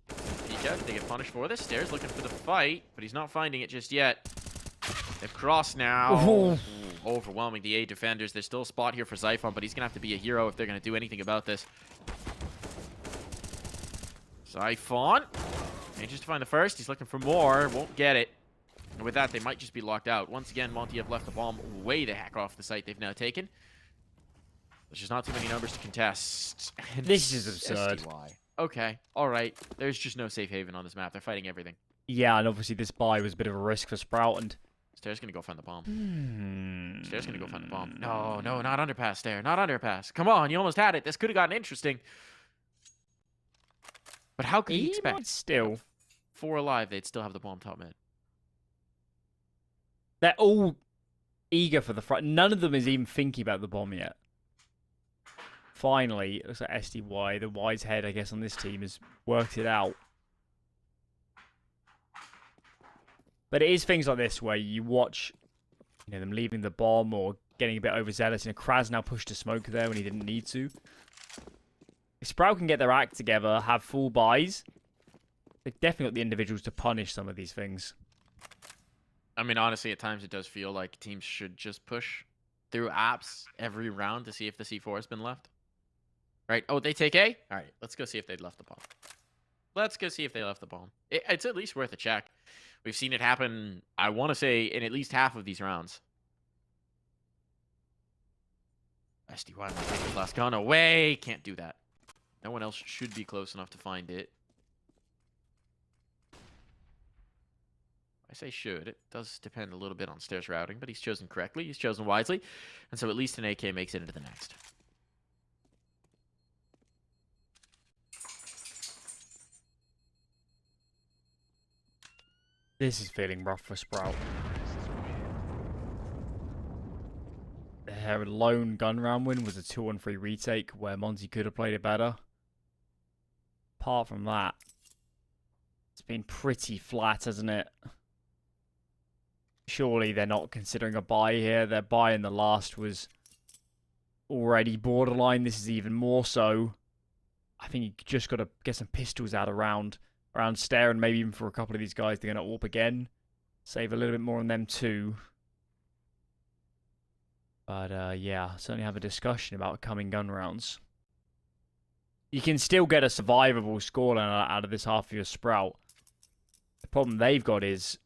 Peek out. They get punished for this. Stairs looking for the fight, but he's not finding it just yet. They've crossed now. Ooh, overwhelming the A defenders. There's still a spot here for Zyphon, but he's going to have to be a hero if they're going to do anything about this. Zyphon manages to find the first. He's looking for more. Won't get it. And with that, they might just be locked out. Once again, Monte have left the bomb way the heck off the site they've now taken. There's just not too many numbers to contest. And This is absurd. SDY. Okay, all right. There's just no safe haven on this map. They're fighting everything. Yeah, and obviously this buy was a bit of a risk for Sprout. And Stair's going to go find the bomb. Stair's going to go find the bomb. No, no, not underpass, Stair. Not underpass. Come on, you almost had it. This could have gotten interesting. But how could he He expect? might still. 4 alive, they'd still have the bomb top mid. They're all eager for the front. None of them is even thinking about the bomb yet. Finally, it looks like SDY, the wise head, I guess, on this team, has worked it out. But it is things like this where you watch, you know, them leaving the bomb or getting a bit overzealous. And Kraz now pushed a smoke there when he didn't need to. If Sprout can get their act together, have full buys, they've definitely got the individuals to punish some of these things. I mean, honestly, at times it does feel like teams should just push through apps every round to see if the C4 has been left. Right? Oh, they take A? All right, let's go see if they left the bomb. Let's go see if they left the bomb. It's at least worth a check. We've seen it happen, I want to say, in at least half of these rounds. SDY might take his last gun away. Can't do that. No one else should be close enough to find it. I say should. It does depend a little bit on Stairs routing, but he's chosen correctly. He's chosen wisely. And so at least an AK makes it into the next. This is feeling rough for Sprout. Their lone gun round win was a 2-on-3 retake where Monte could have played it better. Apart from that, it's been pretty flat, hasn't it? Surely they're not considering a buy here. Their buy in the last was already borderline. This is even more so. I think you just got to get some pistols out around around Stair, and maybe even for a couple of these guys, they're going to AWP again. Save a little bit more on them too. But yeah, certainly have a discussion about coming gun rounds. You can still get a survivable scoreline out of this half of your Sprout. The problem they've got is,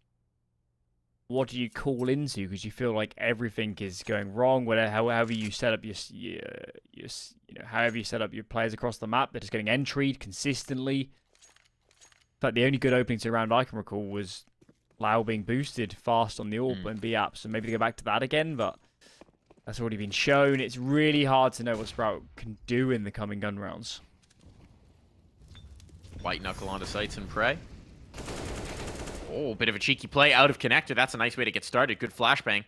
what do you call into? Because you feel like everything is going wrong. However you set up however you set up your players across the map, they're just getting entryed consistently. But the only good openings around I can recall was Lau being boosted fast on the AWP and B-App. So maybe they go back to that again, but that's already been shown. It's really hard to know what Sprout can do in the coming gun rounds. White knuckle onto sights and prey. Oh, bit of a cheeky play out of connector. That's a nice way to get started. Good flashbang.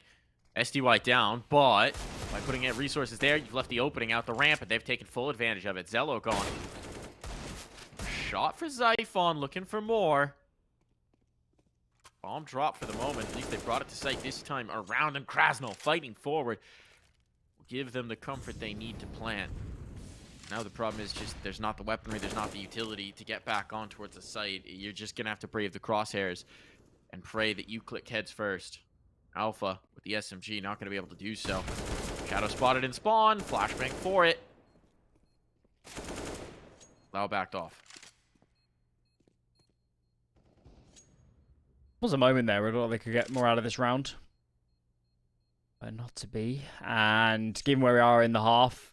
SDY down, but by putting in resources there, you've left the opening out the ramp, and they've taken full advantage of it. Zello gone. Shot for Zyphon, looking for more. Bomb drop for the moment. At least they brought it to sight this time around, and Krasnal fighting forward will give them the comfort they need to plan. Now the problem is just there's not the weaponry, there's not the utility to get back on towards the site. You're just going to have to brave the crosshairs and pray that you click heads first. Alpha with the SMG not going to be able to do so. Shadow spotted in spawn, flashbang for it. Lau backed off. Was a moment there where I thought they could get more out of this round. But not to be. And given where we are in the half,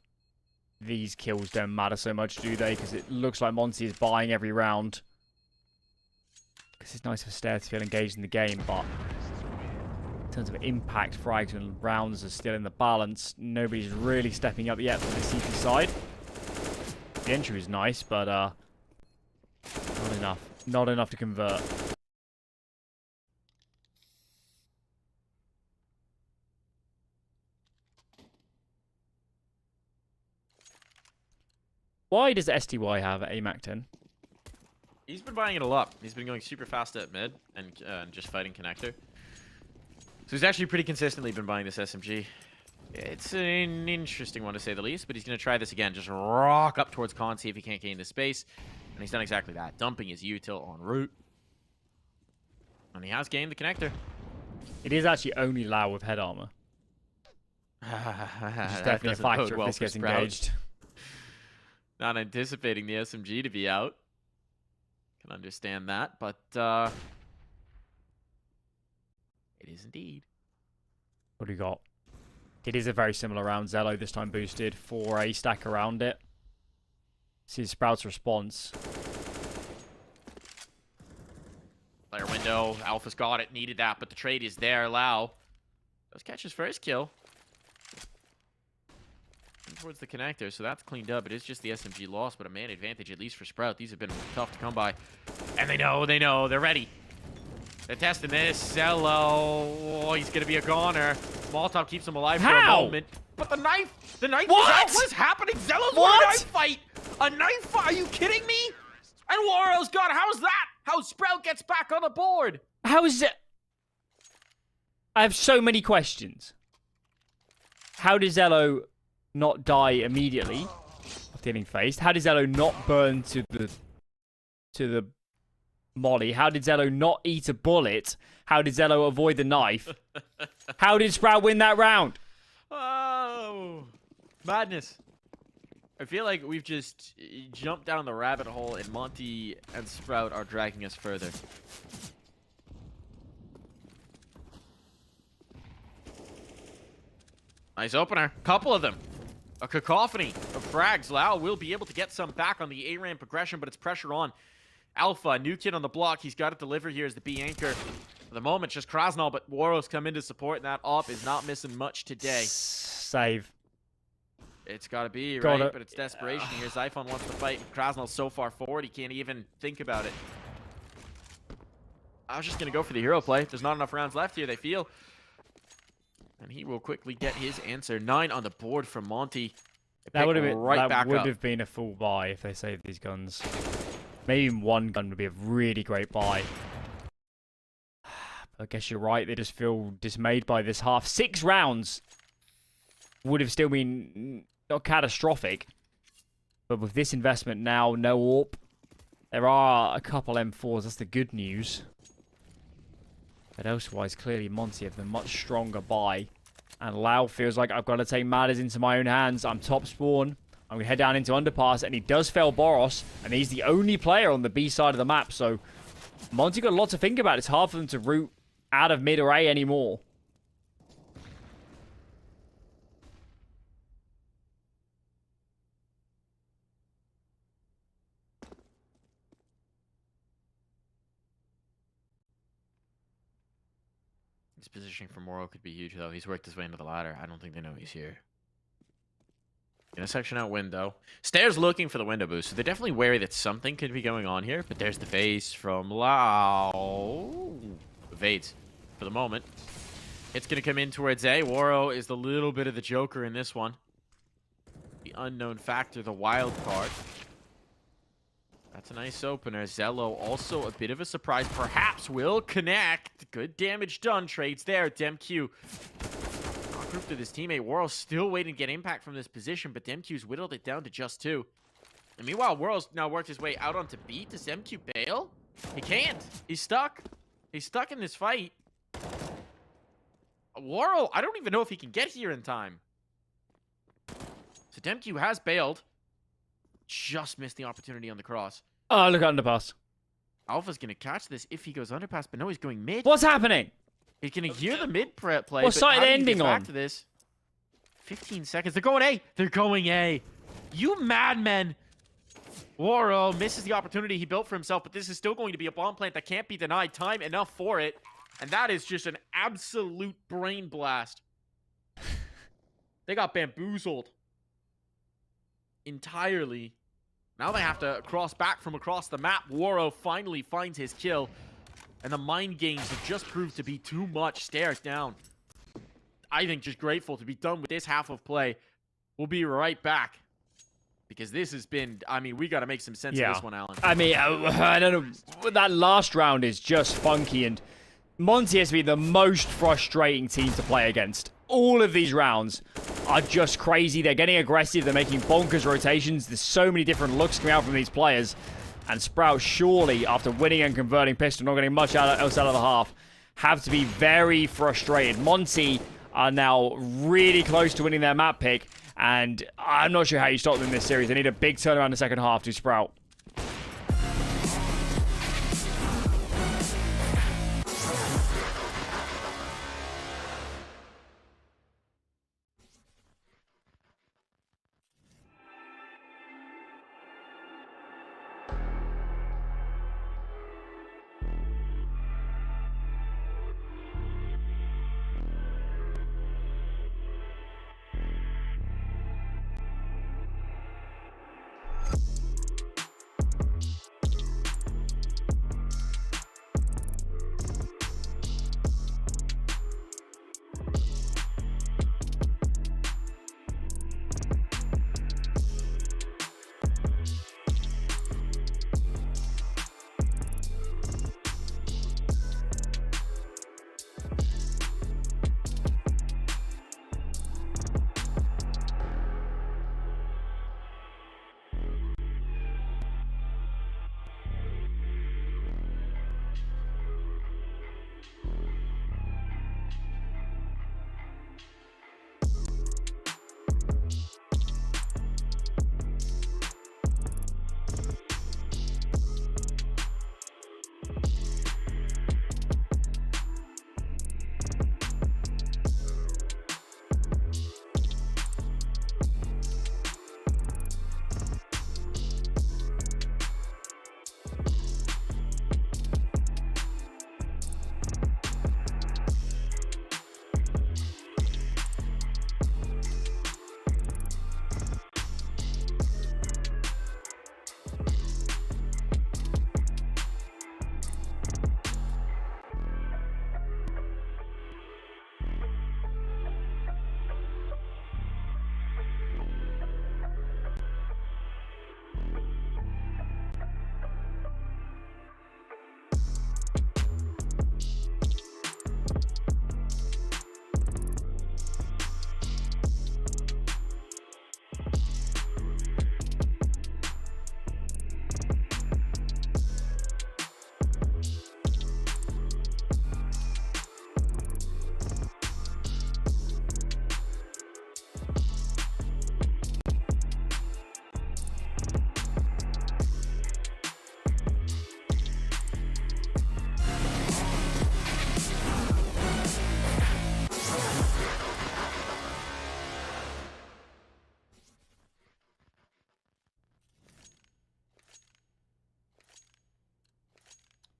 these kills don't matter so much, do they? Because it looks like Monte is buying every round. Because it's nice for Stair to feel engaged in the game, but in terms of impact, frags and rounds are still in the balance. Nobody's really stepping up yet from the CT side. The entry was nice, but not enough. Not enough to convert. Why does STY have AMAC 10? He's been buying it a lot. He's been going super fast at mid and just fighting connector. So he's actually pretty consistently been buying this SMG. It's an interesting one to say the least, but he's going to try this again. Just rock up towards Con, see if he can't gain the space. And he's done exactly that. Dumping his util en route. And he has gained the connector. It is actually only Lau with head armor. Which is definitely a factor if this gets engaged. Not anticipating the SMG to be out. Can understand that, but it is indeed. What do you got? It is a very similar round. Zello this time boosted. 4A stack around it. See Sprout's response. Player window. Alpha's got it. Needed that, but the trade is there. Lau does catch his first kill. Towards the connector, so that's cleaned up. It is just the SMG loss, but a man advantage at least for Sprout. These have been tough to come by, and they know, they're ready. They're testing this. Zello, oh, he's gonna be a goner. Molotov keeps him alive for a moment, but the knife is out. What is happening? Zello's won a knife fight. A knife fight? Are you kidding me? And Wario's gone. How's that? How Sprout gets back on the board? How is it? I have so many questions. How does Zello not die immediately after getting faced? How did Zello not burn to the molly? How did Zello not eat a bullet? How did Zello avoid the knife? How did Sprout win that round? Oh, madness. I feel like we've just jumped down the rabbit hole, and Monte and Sprout are dragging us further. Nice opener. Couple of them. A cacophony of frags. Lau will be able to get some back on the A-ramp progression, but it's pressure on. Alpha, new kid on the block. He's got to deliver here as the B anchor. For the moment, just Krasnal, but Waros come in to support, and that op is not missing much today. Save. It's got to be, right? But it's desperation here. Zyphon wants to fight, and Krasnal's so far forward, he can't even think about it. I was just going to go for the hero play. There's not enough rounds left here, they feel. And he will quickly get his answer. 9 on the board from Monte. That would have been a full buy if they saved these guns. Maybe even one gun would be a really great buy. I guess you're right. They just feel dismayed by this half. 6 rounds would have still been not catastrophic. But with this investment now, no AWP. There are a couple M4s. That's the good news. But elsewise, clearly Monte have the much stronger buy. And Lau feels like I've got to take matters into my own hands. I'm top spawn. I'm going to head down into underpass. And he does fail Boros. And he's the only player on the B side of the map. So Monte got a lot to think about. It's hard for them to root out of mid or A anymore. His positioning for Moro could be huge, though. He's worked his way into the ladder. I don't think they know he's here. Gonna section out window. Stairs looking for the window boost, so they're definitely wary that something could be going on here. But there's the face from Lau. Evades for the moment. It's gonna come in towards A. Waro is the little bit of the Joker in this one. The unknown factor, the wild card. That's a nice opener. Zello also a bit of a surprise. Perhaps will connect. Good damage done. Trades there. DemQ grouped with his teammate. Worrell's still waiting to get impact from this position, but DemQ's whittled it down to just 2. And meanwhile, Worrell's now worked his way out onto B. Does DemQ bail? He can't. He's stuck. He's stuck in this fight. Worrell, I don't even know if he can get here in time. So DemQ has bailed. Just missed the opportunity on the cross. Oh, look at underpass. Alpha's going to catch this if he goes underpass, but no, he's going mid. What's happening? He's going to hear the mid play. What side are they ending back on? to this? 15 seconds. They're going A. They're going A. You madmen. Waro misses the opportunity he built for himself, but this is still going to be a bomb plant that can't be denied. Time enough for it. And that is just an absolute brain blast. They got bamboozled entirely. Now they have to cross back from across the map. Waro finally finds his kill. And the mind games have just proved to be too much. Stares down. I think just grateful to be done with this half of play. We'll be right back. Because this has been... I mean, we got to make some sense of this one, Alan. I mean, I don't know. That last round is just funky. And Monte has been the most frustrating team to play against. All of these rounds are just crazy. They're getting aggressive. They're making bonkers rotations. There's so many different looks coming out from these players. And Sprout, surely, after winning and converting pistol, not getting much else out of the half, have to be very frustrated. Monte are now really close to winning their map pick. And I'm not sure how you stop them in this series. They need a big turnaround in the second half to Sprout.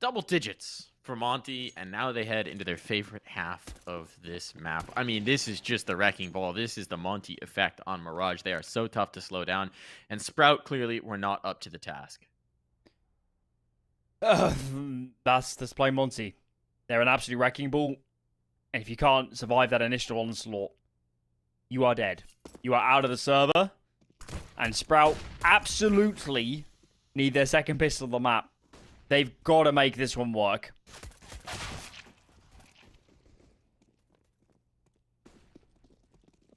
double digits for Monte, and now they head into their favorite half of this map. I mean, this is just the wrecking ball. This is the Monte effect on Mirage. They are so tough to slow down, and Sprout clearly were not up to the task. That's display Monte. They're an absolute wrecking ball, and if you can't survive that initial onslaught, you are dead. You are out of the server, and Sprout absolutely need their second pistol of the map. They've got to make this one work.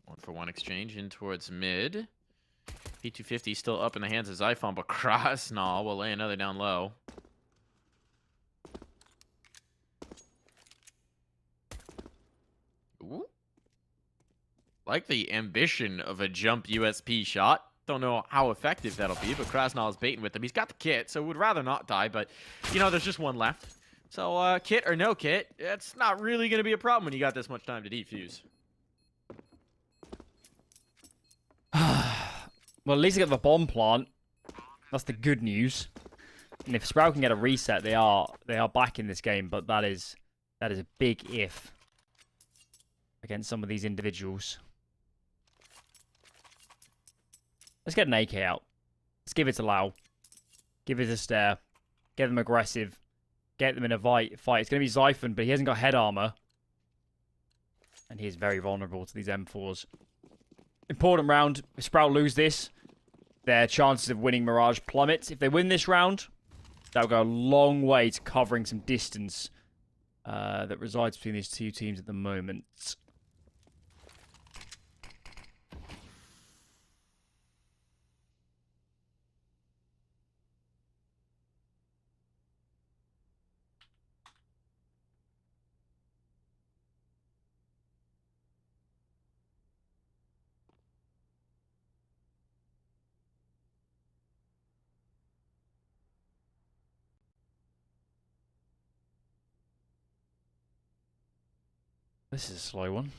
One for one exchange in towards mid. P250 still up in the hands of Xiphon, but Krasnal will lay another down low. Ooh. Like the ambition of a jump USP shot. Don't know how effective that'll be, but Krasnal is baiting with him. He's got the kit, so would rather not die, but, you know, there's just one left. So, kit or no kit, it's not really going to be a problem when you got this much time to defuse. Well, at least they get the bomb plant. That's the good news. And if Sprout can get a reset, they are back in this game, but that is a big if against some of these individuals. Let's get an AK out. Let's give it to Lau. Give it a stare. Get them aggressive. Get them in a fight. It's going to be Xiphon, but he hasn't got head armor. And he is very vulnerable to these M4s. Important round. If Sprout lose this, their chances of winning Mirage plummets. If they win this round, that'll go a long way to covering some distance that resides between these two teams at the moment. This is a slow one.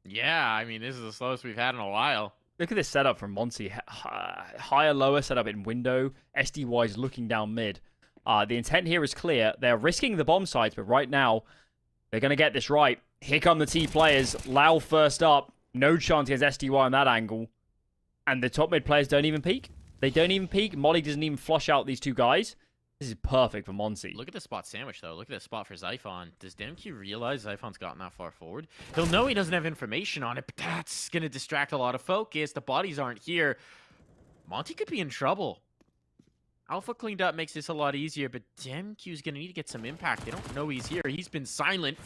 Yeah, I mean, this is the slowest we've had in a while. Look at this setup from Monte. Higher, lower setup in window. SDY is looking down mid. The intent here is clear. They're risking the bomb sites, but right now, they're going to get this right. Here come the T players. Lau first up. No chance against SDY on that angle. And the top mid players don't even peek. They don't even peek. Molly doesn't even flush out these two guys. This is perfect for Monte. Look at the spot sandwich, though. Look at the spot for Xiphon. Does DemQ realize Xiphon's gotten that far forward? He'll know he doesn't have information on it, but that's going to distract a lot of focus. The bodies aren't here. Monte could be in trouble. Alpha cleaned up makes this a lot easier, but DemQ's going to need to get some impact. They don't know he's here. He's been silent.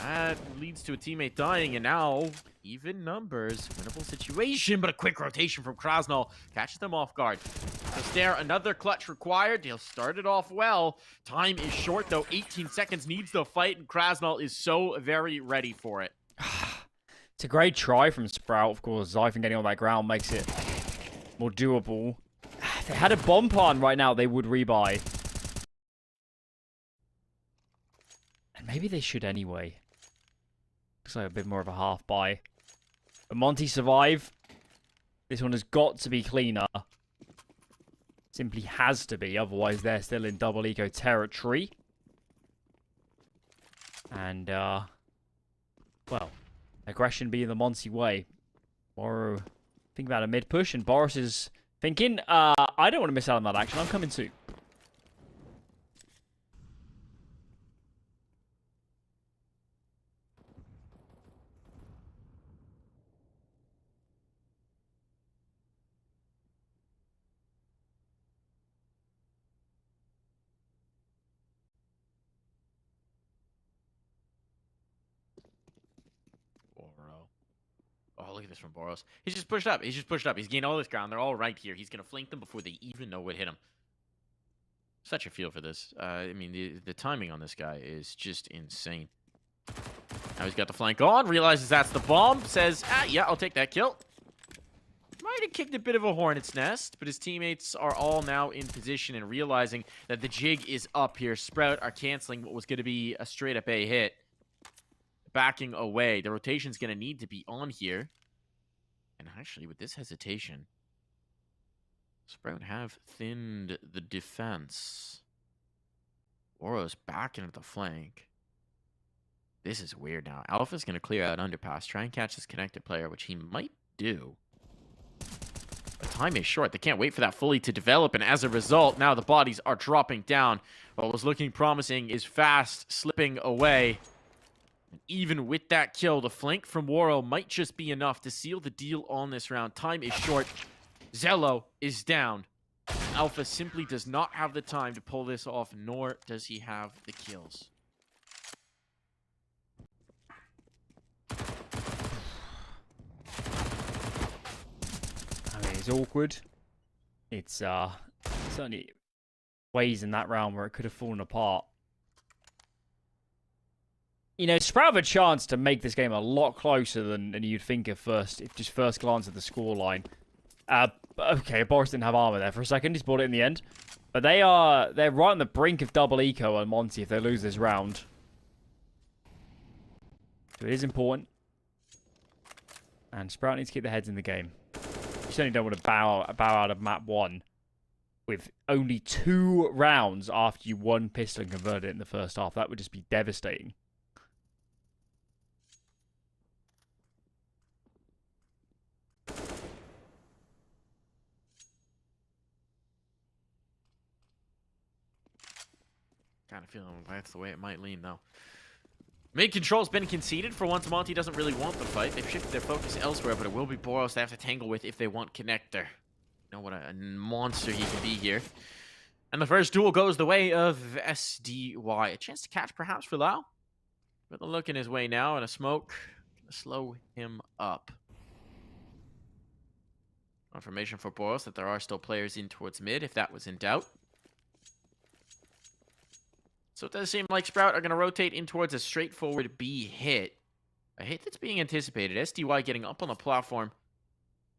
That leads to a teammate dying, and now even numbers. Winnable situation, but a quick rotation from Krasnal catches them off guard. So Stare, another clutch required. They'll start it off well. Time is short, though. 18 seconds needs the fight, and Krasnal is so very ready for it. It's a great try from Sprout. Of course, Xiphon getting on that ground makes it more doable. If they had a bomb plant right now, they would rebuy. And maybe they should anyway. Looks like a bit more of a half buy. But Monte survive. This one has got to be cleaner. Simply has to be. Otherwise, they're still in double eco territory. And, well, aggression being the Monte way. Boro think about a mid push, and Boris is thinking, I don't want to miss out on that action. I'm coming too. Oh, look at this from Boros. He's just pushed up. He's just pushed up. He's gained all this ground. They're all right here. He's going to flank them before they even know what hit him. Such a feel for this. I mean, the timing on this guy is just insane. Now he's got the flank on. Realizes that's the bomb. Says, yeah, I'll take that kill. Might have kicked a bit of a hornet's nest, but his teammates are all now in position and realizing that the jig is up here. Sprout are canceling what was going to be a straight-up A hit. Backing away. The rotation's going to need to be on here. And actually, with this hesitation, Sprout have thinned the defense. Oro's back into the flank. This is weird now. Alpha's going to clear out underpass, try and catch this connected player, which he might do. But time is short. They can't wait for that fully to develop, and as a result, now the bodies are dropping down. What was looking promising is fast slipping away. And even with that kill, the flank from Woro might just be enough to seal the deal on this round. Time is short. Zello is down. Alpha simply does not have the time to pull this off, nor does he have the kills. I mean, it's awkward. It's certainly ways in that round where it could have fallen apart. You know, Sprout have a chance to make this game a lot closer than you'd think at first, if just first glance at the scoreline. Okay, Boris didn't have armor there for a second. He's bought it in the end. But they're right on the brink of double eco on Monte if they lose this round. So it is important. And Sprout needs to keep their heads in the game. You certainly don't want to bow out of map 1 with only 2 rounds after you won pistol and converted it in the first half. That would just be devastating. Kind of feeling that's the way it might lean, though. Mid control's been conceded. For once, Monte doesn't really want the fight. They've shifted their focus elsewhere, but it will be Boros they have to tangle with if they want connector. You know what a monster he can be here. And the first duel goes the way of SDY. A chance to catch, perhaps, for Lau. With a look in his way now, and a smoke to slow him up. Confirmation for Boros that there are still players in towards mid, if that was in doubt. So it does seem like Sprout are going to rotate in towards a straightforward B hit. A hit that's being anticipated. SDY getting up on the platform.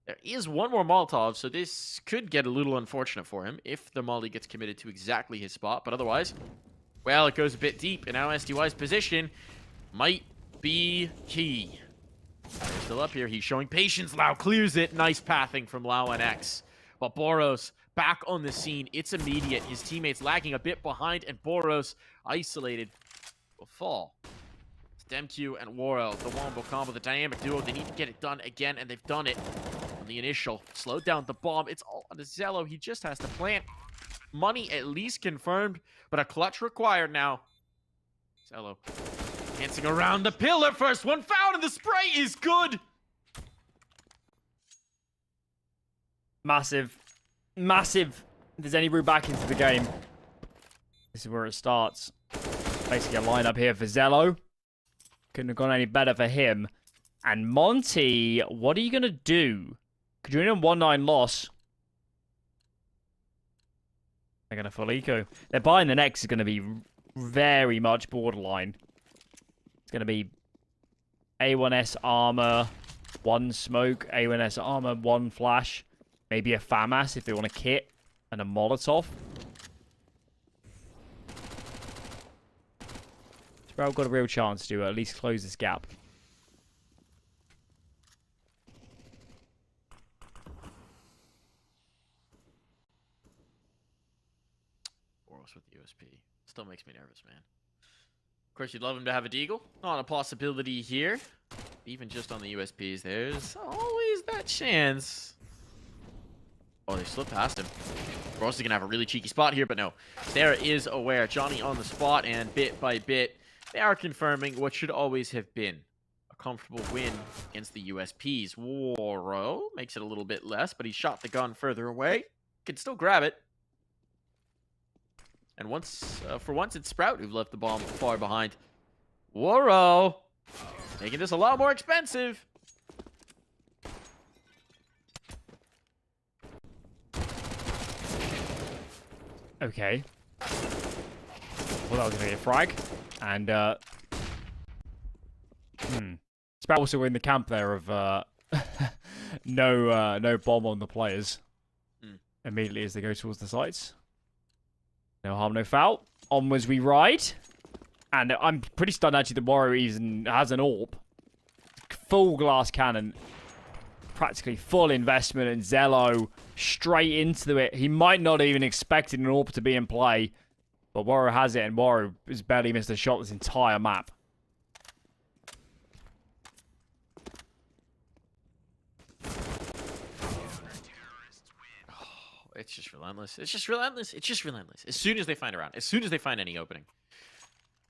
There is one more Molotov, so this could get a little unfortunate for him if the Molly gets committed to exactly his spot. But otherwise, well, it goes a bit deep. And now SDY's position might be key. They're still up here. He's showing patience. Lau clears it. Nice pathing from Lau and X. But Boros back on the scene. It's immediate. His teammates lagging a bit behind, and Boros isolated will fall. It's Demq and Woro, the wombo combo, the dynamic duo. They need to get it done again, and they've done it on the initial. Slowed down the bomb. It's all on the Zello. He just has to plant. Money at least confirmed, but a clutch required now. Zello dancing around the pillar. First one found, and the spray is good. Massive. Massive. If there's any route back into the game, this is where it starts. Basically a lineup here for Zello. Couldn't have gone any better for him. And Monte, what are you going to do? Could you win a 1-9 loss? They're going to full eco. Their buy in the next is going to be very much borderline. It's going to be A1S armor, 1 smoke, A1S armor, 1 flash. Maybe a FAMAS if they want a kit, and a Molotov. Sprout got a real chance to at least close this gap. Boros with the USP. Still makes me nervous, man. Of course, you'd love him to have a deagle. Not a possibility here. Even just on the USPs, there's always that chance. Oh, they slipped past him. Boros is going to have a really cheeky spot here, but no. Sarah is aware. Johnny on the spot, and bit by bit, they are confirming what should always have been a comfortable win against the USPs. Woro makes it a little bit less, but he shot the gun further away. Can still grab it. And for once, it's Sprout who've left the bomb far behind. Woro making this a lot more expensive. Okay. Well, that was going to be a frag. And, Sprout also in the camp there of, no bomb on the players. Immediately as they go towards the sites. No harm, no foul. Onwards we ride. And I'm pretty stunned, actually, that Woro even has an AWP. Full glass cannon. Practically full investment, and Zello straight into it. He might not even expected an AWP to be in play. But Warrior has it, and Warrior has barely missed a shot this entire map. It's just relentless. It's just relentless. It's just relentless. As soon as they find a round, as soon as they find any opening,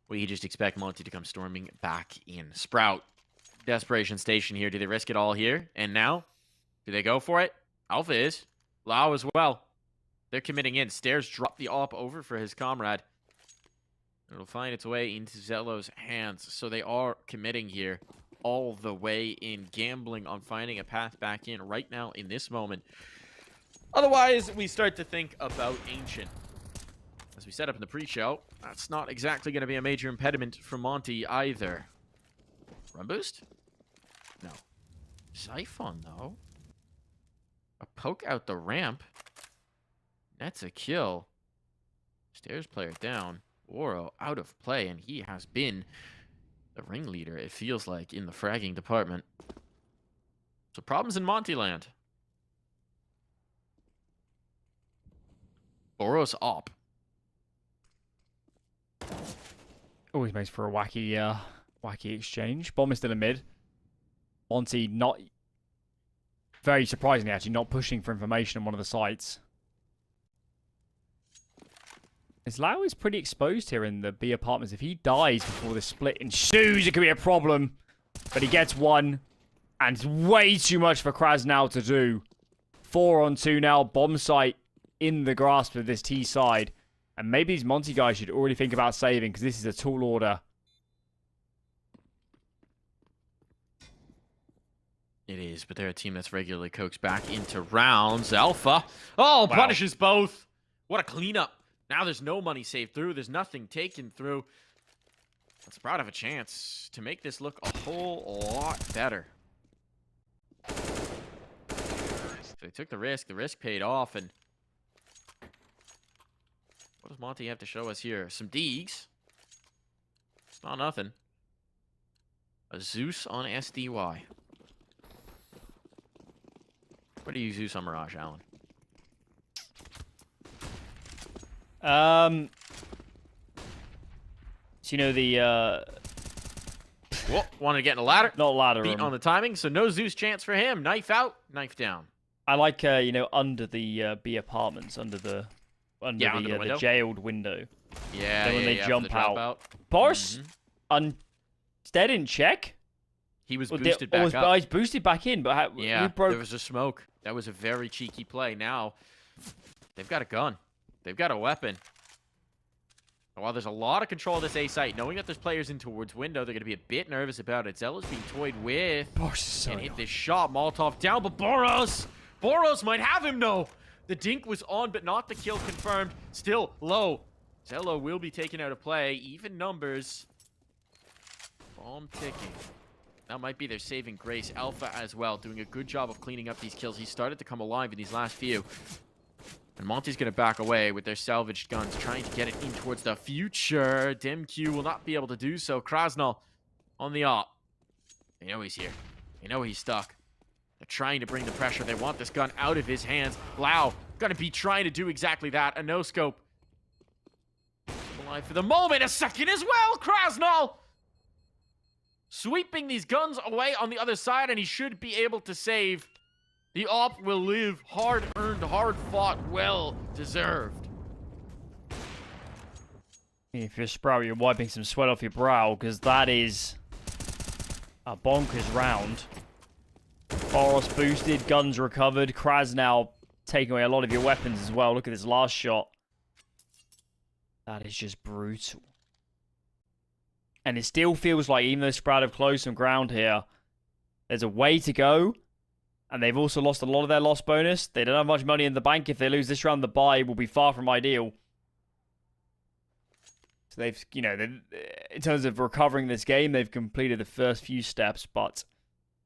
we just expect Monte to come storming back in. Sprout, desperation station here. Do they risk it all here? And now, do they go for it? Alpha is. Lau as well. They're committing in. Stairs drop the op over for his comrade. It'll find its way into Zello's hands. So they are committing here all the way in, gambling on finding a path back in right now in this moment. Otherwise, we start to think about Ancient. As we set up in the pre-show, that's not exactly going to be a major impediment for Monte either. Run boost? No. Siphon, though. A poke out the ramp. That's a kill. Stairs player down. Oro out of play, and he has been the ringleader, it feels like, in the fragging department. So problems in Monte land. Boros op. Always makes for a wacky exchange. Bomb is still in mid. Monte not... Very surprisingly, actually, not pushing for information on one of the sites. As Lau is pretty exposed here in the B apartments. If he dies before the split ensues, it could be a problem. But he gets one. And it's way too much for Kraz now to do. 4 on 2 now. Bomb site in the grasp of this T side. And maybe these Monte guys should already think about saving, because this is a tall order. It is, but they're a team that's regularly coaxed back into rounds. Alpha. Oh, Wow. Punishes both. What a cleanup. Now there's no money saved through. There's nothing taken through. That's Sprout have a chance to make this look a whole lot better. So they took the risk. The risk paid off. And what does Monte have to show us here? Some Deegs. It's not nothing. A Zeus on SDY. What do you Zeus on Mirage, Alan? So you know the Whoa, wanted to get in a ladder. not ladder. Beat on the timing, so no Zeus chance for him. Knife out, knife down. I like you know, under the B apartments, under the window. jailed window. Yeah, Then when they for jump the drop out. Boris, instead in check. He was Well, boosted back up. He's boosted back in, but Yeah, who broke? there was a smoke. That was a very cheeky play. Now, they've got a gun. They've got a weapon. And while there's a lot of control of this A site, knowing that there's players in towards window, they're going to be a bit nervous about it. Zella's being toyed with. Boris is so And hit annoying. this shot. Molotov down, but Boros might have him, no. The dink was on, but not the kill confirmed. Still low. Zello will be taken out of play. Even numbers. Bomb ticking. That might be their saving grace. Alpha as well, doing a good job of cleaning up these kills. He started to come alive in these last few. And Monte's going to back away with their salvaged guns, trying to get it in towards the future. DemQ will not be able to do so. Krasnal on the op. They know he's here. They know he's stuck. They're trying to bring the pressure. They want this gun out of his hands. Lau going to be trying to do exactly that. A no-scope. Alive for the moment. A second as well. Krasnal sweeping these guns away on the other side, and he should be able to save. The op will live. Hard-earned, hard-fought, well-deserved. If you're Sprout, you're wiping some sweat off your brow, because that is a bonkers round. Boros boosted, guns recovered. Kraz now taking away a lot of your weapons as well. Look at this last shot. That is just brutal. And it still feels like, even though Sprout have closed some ground here, there's a way to go. And they've also lost a lot of their loss bonus. They don't have much money in the bank. If they lose this round, the buy will be far from ideal. So they've, you know, in terms of recovering this game, they've completed the first few steps, but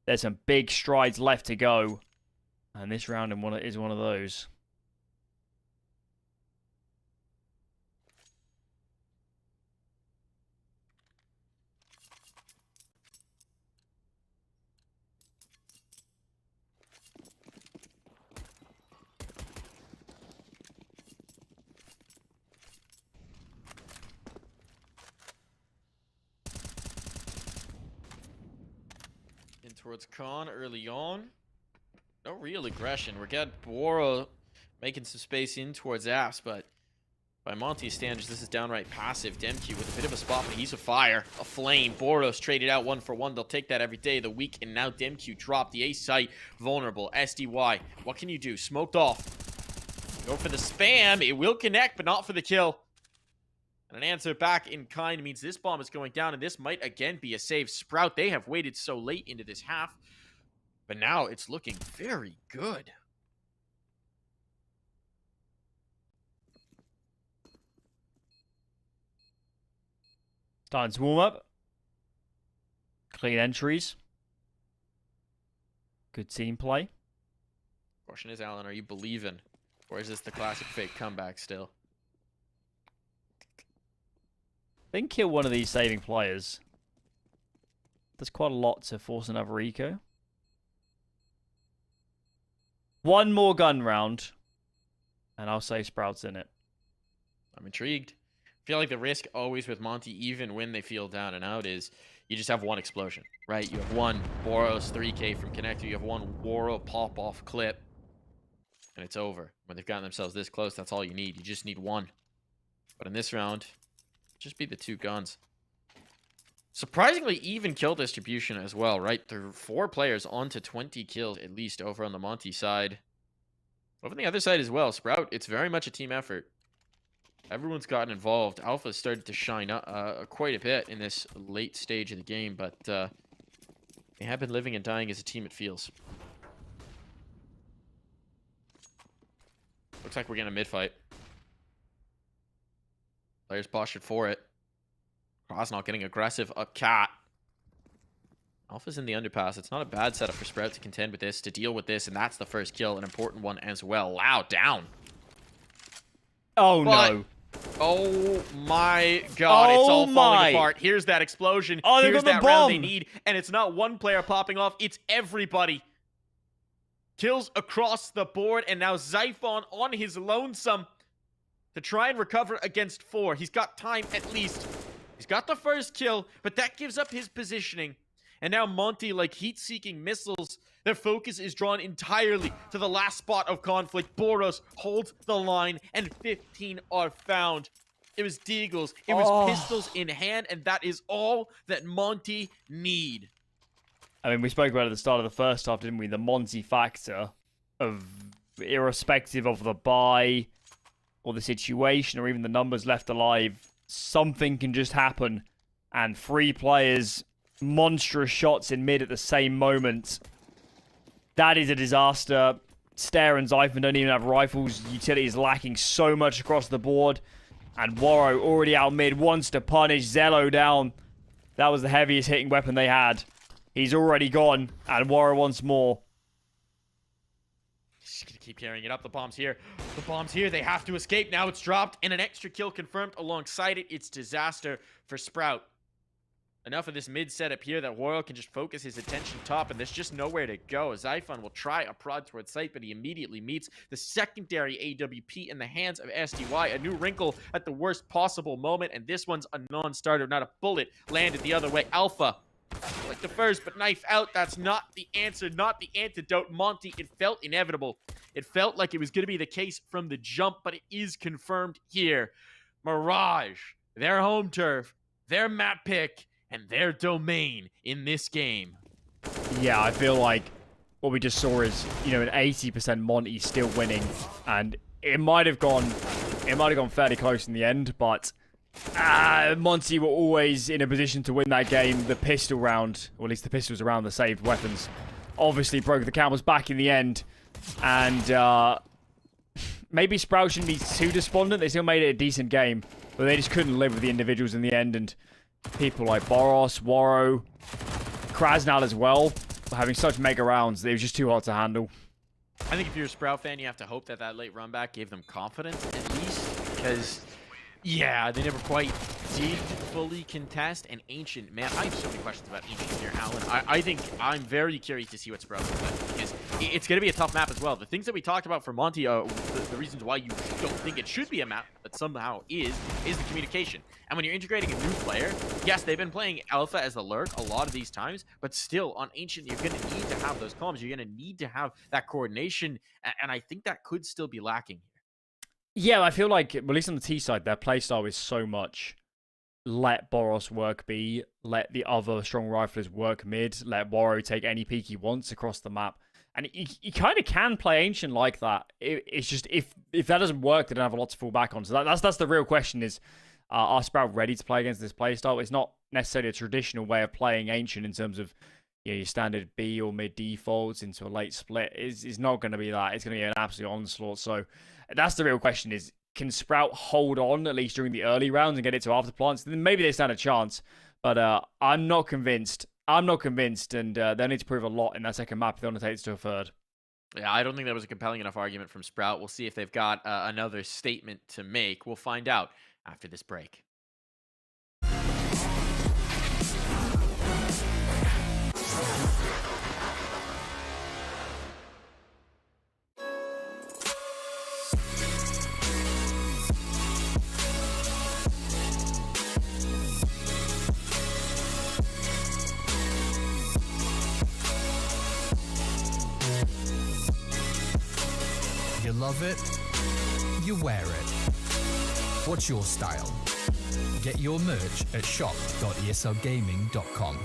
there's some big strides left to go. And this round is one of those. towards Khan early on. No real aggression. We're getting Boro making some space in towards Apps, but by Monte's standards, this is downright passive. Demke with a bit of a spot, but he's a fire, a flame. Boros traded out 1-for-1. They'll take that every day of the week, and now Demke dropped the ace site. Vulnerable. SDY. What can you do? Smoked off. Go for the spam. It will connect, but not for the kill. And an answer back in kind means this bomb is going down, and this might again be a save. Sprout, they have waited so late into this half, but now it's looking very good. Starting to warm up. Clean entries. Good team play. Question is, Alan, are you believing? Or is this the classic fake comeback still? Then kill one of these saving players. There's quite a lot to force another eco. One more gun round. And I'll say Sprout's in it. I'm intrigued. I feel like the risk always with Monte, even when they feel down and out, is you just have one explosion, right? You have one Boros 3K from connector. You have one Waro pop-off clip. And it's over. When they've gotten themselves this close, that's all you need. You just need one. But in this round, just be the two guns. Surprisingly even kill distribution as well, right? There are 4 players on to 20 kills at least over on the Monte side. Over on the other side as well, Sprout, it's very much a team effort. Everyone's gotten involved. Alpha started to shine quite a bit in this late stage of the game, but they have been living and dying as a team, it feels. Looks like we're getting a mid-fight. Players postured for it. Krasnal getting aggressive. A cat. Alpha's in the underpass. It's not a bad setup for Sprout to contend with this, to deal with this, and that's the first kill, an important one as well. Lao down. Oh, but, no. Oh, my God. It's all falling apart. Here's that explosion. Oh, here's that round they need, and it's not one player popping off. It's everybody. Kills across the board, and now Xiphon on his lonesome to try and recover against 4. He's got time at least. He's got the first kill, but that gives up his positioning. And now Monte, like heat-seeking missiles, their focus is drawn entirely to the last spot of conflict. Boros holds the line, and 15 are found. It was Deagles. It was pistols in hand, and that is all that Monte need. I mean, we spoke about it at the start of the first half, didn't we? The Monte factor of, irrespective of the buy or the situation or even the numbers left alive, something can just happen. And 3 players, monstrous shots in mid at the same moment. That is a disaster. Stare and Xiphon don't even have rifles. Utility is lacking so much across the board. And Waro already out mid, wants to punish Zello down. That was the heaviest hitting weapon they had. He's already gone, and Waro wants more. Just gonna keep carrying it up. The bomb's here. The bomb's here. They have to escape. Now it's dropped, and an extra kill confirmed alongside it. It's disaster for Sprout. Enough of this mid setup here that Waro can just focus his attention top, and there's just nowhere to go. Xiphon will try a prod towards sight, but he immediately meets the secondary AWP in the hands of SDY. A new wrinkle at the worst possible moment, and this one's a non-starter. Not a bullet landed the other way. Alpha, like the first, but knife out. That's not the answer, not the antidote. Monte, it felt inevitable. It felt like it was going to be the case from the jump, but it is confirmed here. Mirage, their home turf, their map pick, and their domain in this game. Yeah, I feel like what we just saw is, you know, an 80% Monte still winning, and it might have gone fairly close in the end, but Monte were always in a position to win that game. The pistol round, or at least the pistols around the saved weapons, obviously broke the camel's back in the end, and maybe Sprout shouldn't be too despondent. They still made it a decent game, but they just couldn't live with the individuals in the end, and people like Boros, Waro, Krasnal as well, were having such mega rounds that it was just too hard to handle. I think if you're a Sprout fan, you have to hope that that late run back gave them confidence, at least, because, yeah, they never quite did fully contest. And Ancient, man, I have so many questions about Ancient here, Alan. I think I'm very curious to see what Sprout looks like, because it's going to be a tough map as well. The things that we talked about for Monte, the reasons why you don't think it should be a map, but somehow is the communication. And when you're integrating a new player, yes, they've been playing Alpha as the lurk a lot of these times, but still on Ancient, you're going to need to have those comms. You're going to need to have that coordination, and I think that could still be lacking here. Yeah, I feel like, at least on the T side, their playstyle is so much let Boros work B, let the other strong riflers work mid, let Waro take any peek he wants across the map. And you kind of can play Ancient like that. It's just, if that doesn't work, they don't have a lot to fall back on. So that's the real question is, are Sprout ready to play against this playstyle? It's not necessarily a traditional way of playing Ancient in terms of your standard B or mid defaults into a late split. It's not going to be that. It's going to be an absolute onslaught. So that's the real question is, can Sprout hold on at least during the early rounds and get it to after plants? Then maybe they stand a chance. But I'm not convinced. I'm not convinced, and they'll need to prove a lot in that second map if they want to take it to a third. Yeah, I don't think that was a compelling enough argument from Sprout. We'll see if they've got another statement to make. We'll find out after this break. You love it, you wear it. What's your style? Get your merch at shop.eslgaming.com.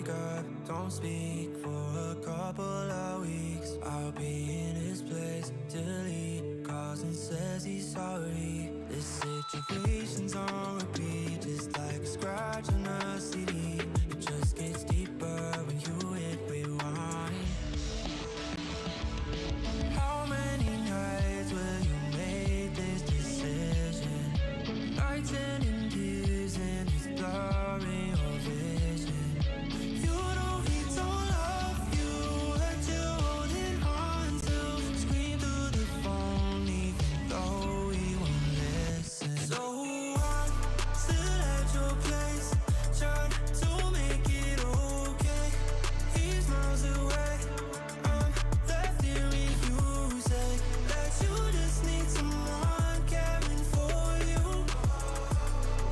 break up, don't speak for a couple of weeks. I'll be in his place till he calls and says he's sorry. This situation's on repeat, just like a scratch on a CD. It just gets deeper when you hit rewind. How many nights will you make this decision? Nights ending tears and it's blurring your vision. You know he don't love you, hurt you holding on to. Scream through the phone even though he won't listen. So I'm still at your place, trying to make it okay. He's miles away, I'm left here with you. Say that you just need someone caring for you.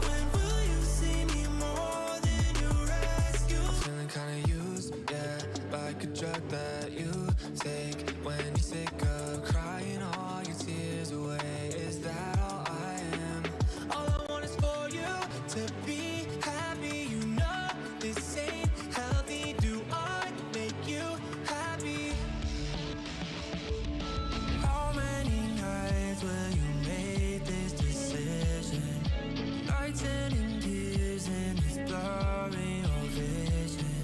When will you see me more than your rescue? I'm feeling kinda used, yeah, like a drug that you take when you're sick of crying all your tears away. Is that all I am? All I want is for you to be happy. You know this ain't healthy. Do I make you happy? How many nights will you make this decision? Nights ending tears and it's blurring your vision.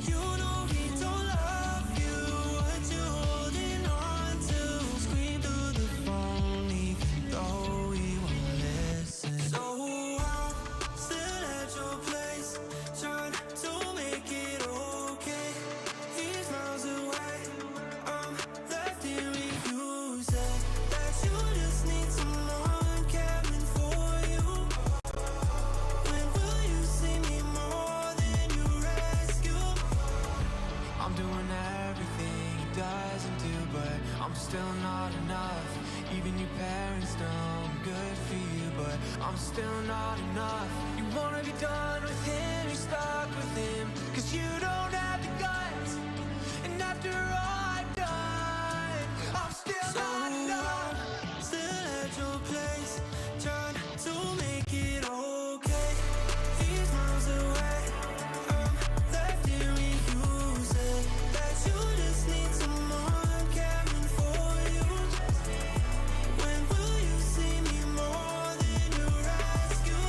You know he don't love you, what you holding on to. Scream through the phone even though he won't listen. So I'm still at your place, trying to make it okay. He's miles away, I'm left here with you. Say that you just need someone caring for you. When will you see me more than you rescue? I'm doing everything he doesn't do, but I'm still not enough. Even your parents know I'm good for you, but I'm still not enough. You wanna be done with him, you're stuck with him, 'cause you don't have the guts. And after all I've done, I'm still not enough. Still at your place, trying to make it okay. He's miles away, I'm left here with you. Say that you just need someone caring for you. When will you see me more than you rescue?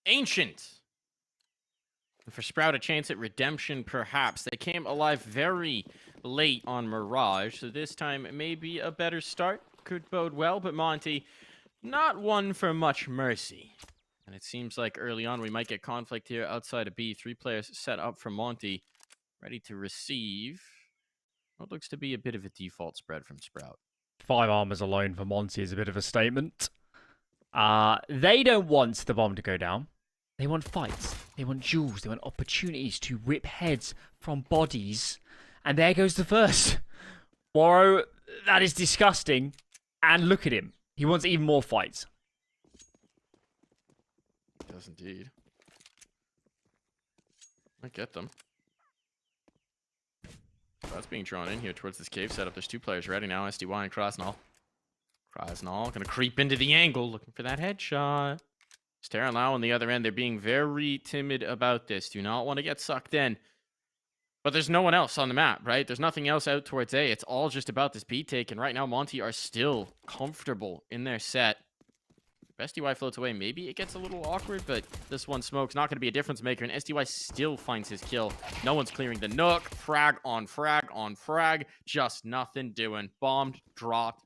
Ancient. For Sprout, a chance at redemption, perhaps. They came alive very late on Mirage, so this time maybe a better start could bode well, but Monte, not one for much mercy. And it seems like early on we might get conflict here outside of B. 3 players set up for Monte, ready to receive what looks to be a bit of a default spread from Sprout. 5 armors alone for Monte is a bit of a statement. They don't want the bomb to go down. They want fights. They want duels. They want opportunities to rip heads from bodies. And there goes the first. Waro, that is disgusting. And look at him. He wants even more fights. He does indeed. Might get them. That's being drawn in here towards this cave setup. There's 2 players ready now, SDY and Krasnal. Krasnal gonna creep into the angle, looking for that headshot. Stare Lau on the other end. They're being very timid about this. Do not want to get sucked in. But there's no one else on the map, right? There's nothing else out towards A. It's all just about this B take. And right now, Monte are still comfortable in their set. SDY floats away. Maybe it gets a little awkward, but this one smokes. Not going to be a difference maker. And SDY still finds his kill. No one's clearing the nook. Frag on frag on frag. Just nothing doing. Bombed, dropped.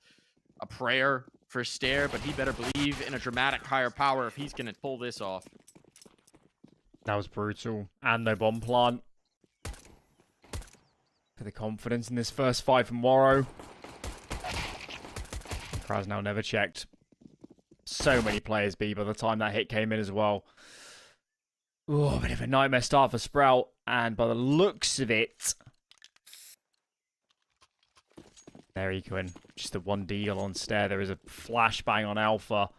A prayer for Stair, but he better believe in a dramatic higher power if he's going to pull this off. That was brutal. And no bomb plant. For the confidence in this first fight from Waro. Krasnal never checked. So many players B by the time that hit came in as well. Oh, a bit of a nightmare start for Sprout. And by the looks of it... There he can. Just the one deal on Stair. There is a flashbang on Alpha.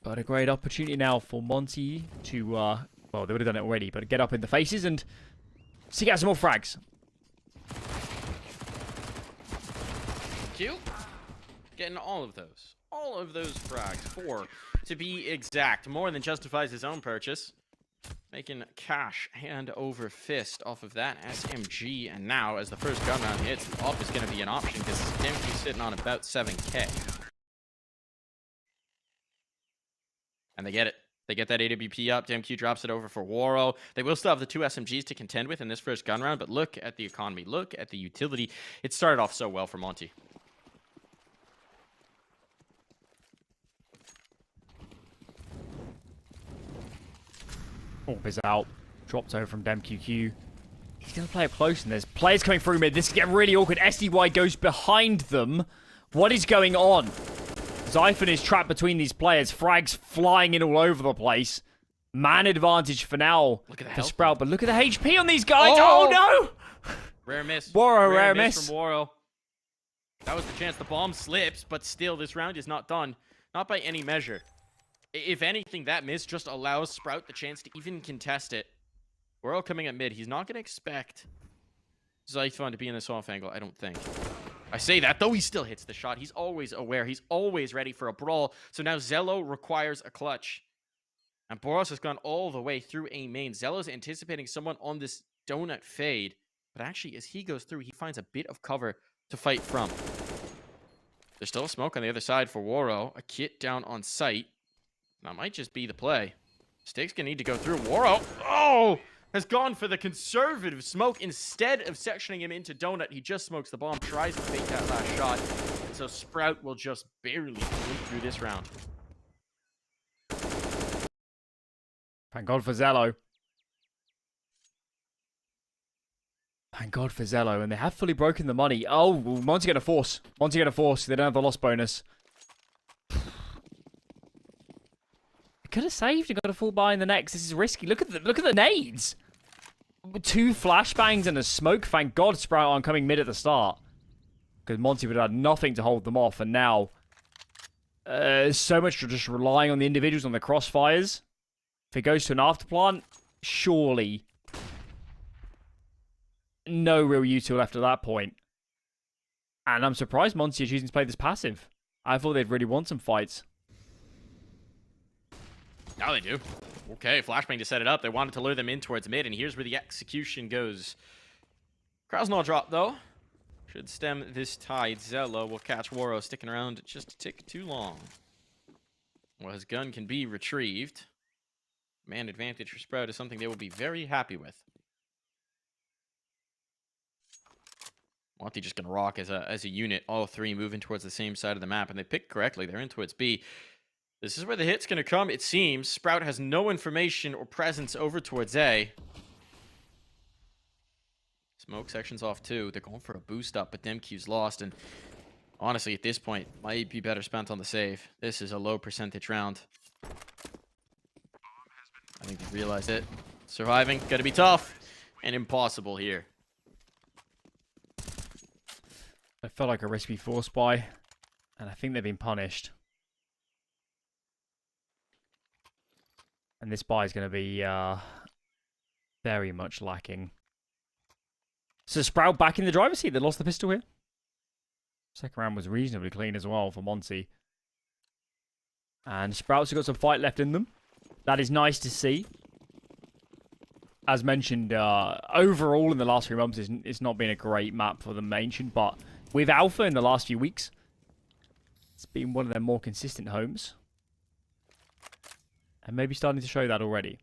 But a great opportunity now for Monte to... well, they would have done it already, but get up in the faces and seek out some more frags. Q. Getting all of those. All of those frags. 4, to be exact. More than justifies his own purchase. Making cash hand over fist off of that SMG. And now, as the first gun round hits, the op is going to be an option because Dimky's sitting on about 7k. And they get it. They get that AWP up. DMQ drops it over for Waro. They will still have the 2 SMGs to contend with in this first gun round, but look at the economy. Look at the utility. It started off so well for Monte. Orb is out. Dropped over from DemQQ. He's going to play it close, and there's players coming through mid. This is getting really awkward. SDY goes behind them. What is going on? Zyphon is trapped between these players. Frags flying in all over the place. Man advantage for now for Sprout. But look at the HP on these guys. Oh, no! Rare miss. Waro, rare miss from Waro. That was the chance. The bomb slips, but still, this round is not done. Not by any measure. If anything, that miss just allows Sprout the chance to even contest it. Waro coming at mid. He's not going to expect Zyphon to be in this off angle, I don't think. I say that, though he still hits the shot. He's always aware. He's always ready for a brawl. So now Zello requires a clutch. And Boros has gone all the way through A main. Zello's anticipating someone on this donut fade. But actually, as he goes through, he finds a bit of cover to fight from. There's still a smoke on the other side for Waro. A kit down on site. That might just be the play. Stig's going to need to go through. Waro, has gone for the conservative smoke. Instead of sectioning him into donut, he just smokes the bomb, tries to fake that last shot. And so Sprout will just barely get through this round. Thank God for Zello. Thank God for Zello. And they have fully broken the money. Oh, Monte going to force. Monte going to force. They don't have the loss bonus. Could have saved and got a full buy in the next. This is risky. Look at the nades. 2 flashbangs and a smoke. Thank God Sprout aren't coming mid at the start. Because Monte would have had nothing to hold them off. And now, so much for just relying on the individuals on the crossfires. If it goes to an afterplant, surely no real util left at that point. And I'm surprised Monte are choosing to play this passive. I thought they'd really want some fights. Now they do. Okay, flashbang to set it up. They wanted to lure them in towards mid, and here's where the execution goes. Krasnal drop, though. Should stem this tide. Zello will catch Waro sticking around just a tick too long. Well, his gun can be retrieved. Man advantage for Sprout is something they will be very happy with. Monte just going to rock as a unit. All 3 moving towards the same side of the map, and they picked correctly. They're in towards B. This is where the hit's going to come, it seems. Sprout has no information or presence over towards A. Smoke section's off too. They're going for a boost up, but DemQ's lost. And honestly, at this point, might be better spent on the save. This is a low percentage round. I think they realize it. Surviving, going to be tough and impossible here. I felt like a risky force buy, and I think they've been punished. And this buy is going to be very much lacking. So Sprout back in the driver's seat. They lost the pistol here. Second round was reasonably clean as well for Monte. And Sprout's got some fight left in them. That is nice to see. As mentioned, overall in the last 3 months, it's not been a great map for them mentioned. But with Alpha in the last few weeks, it's been one of their more consistent homes. And maybe starting to show that already.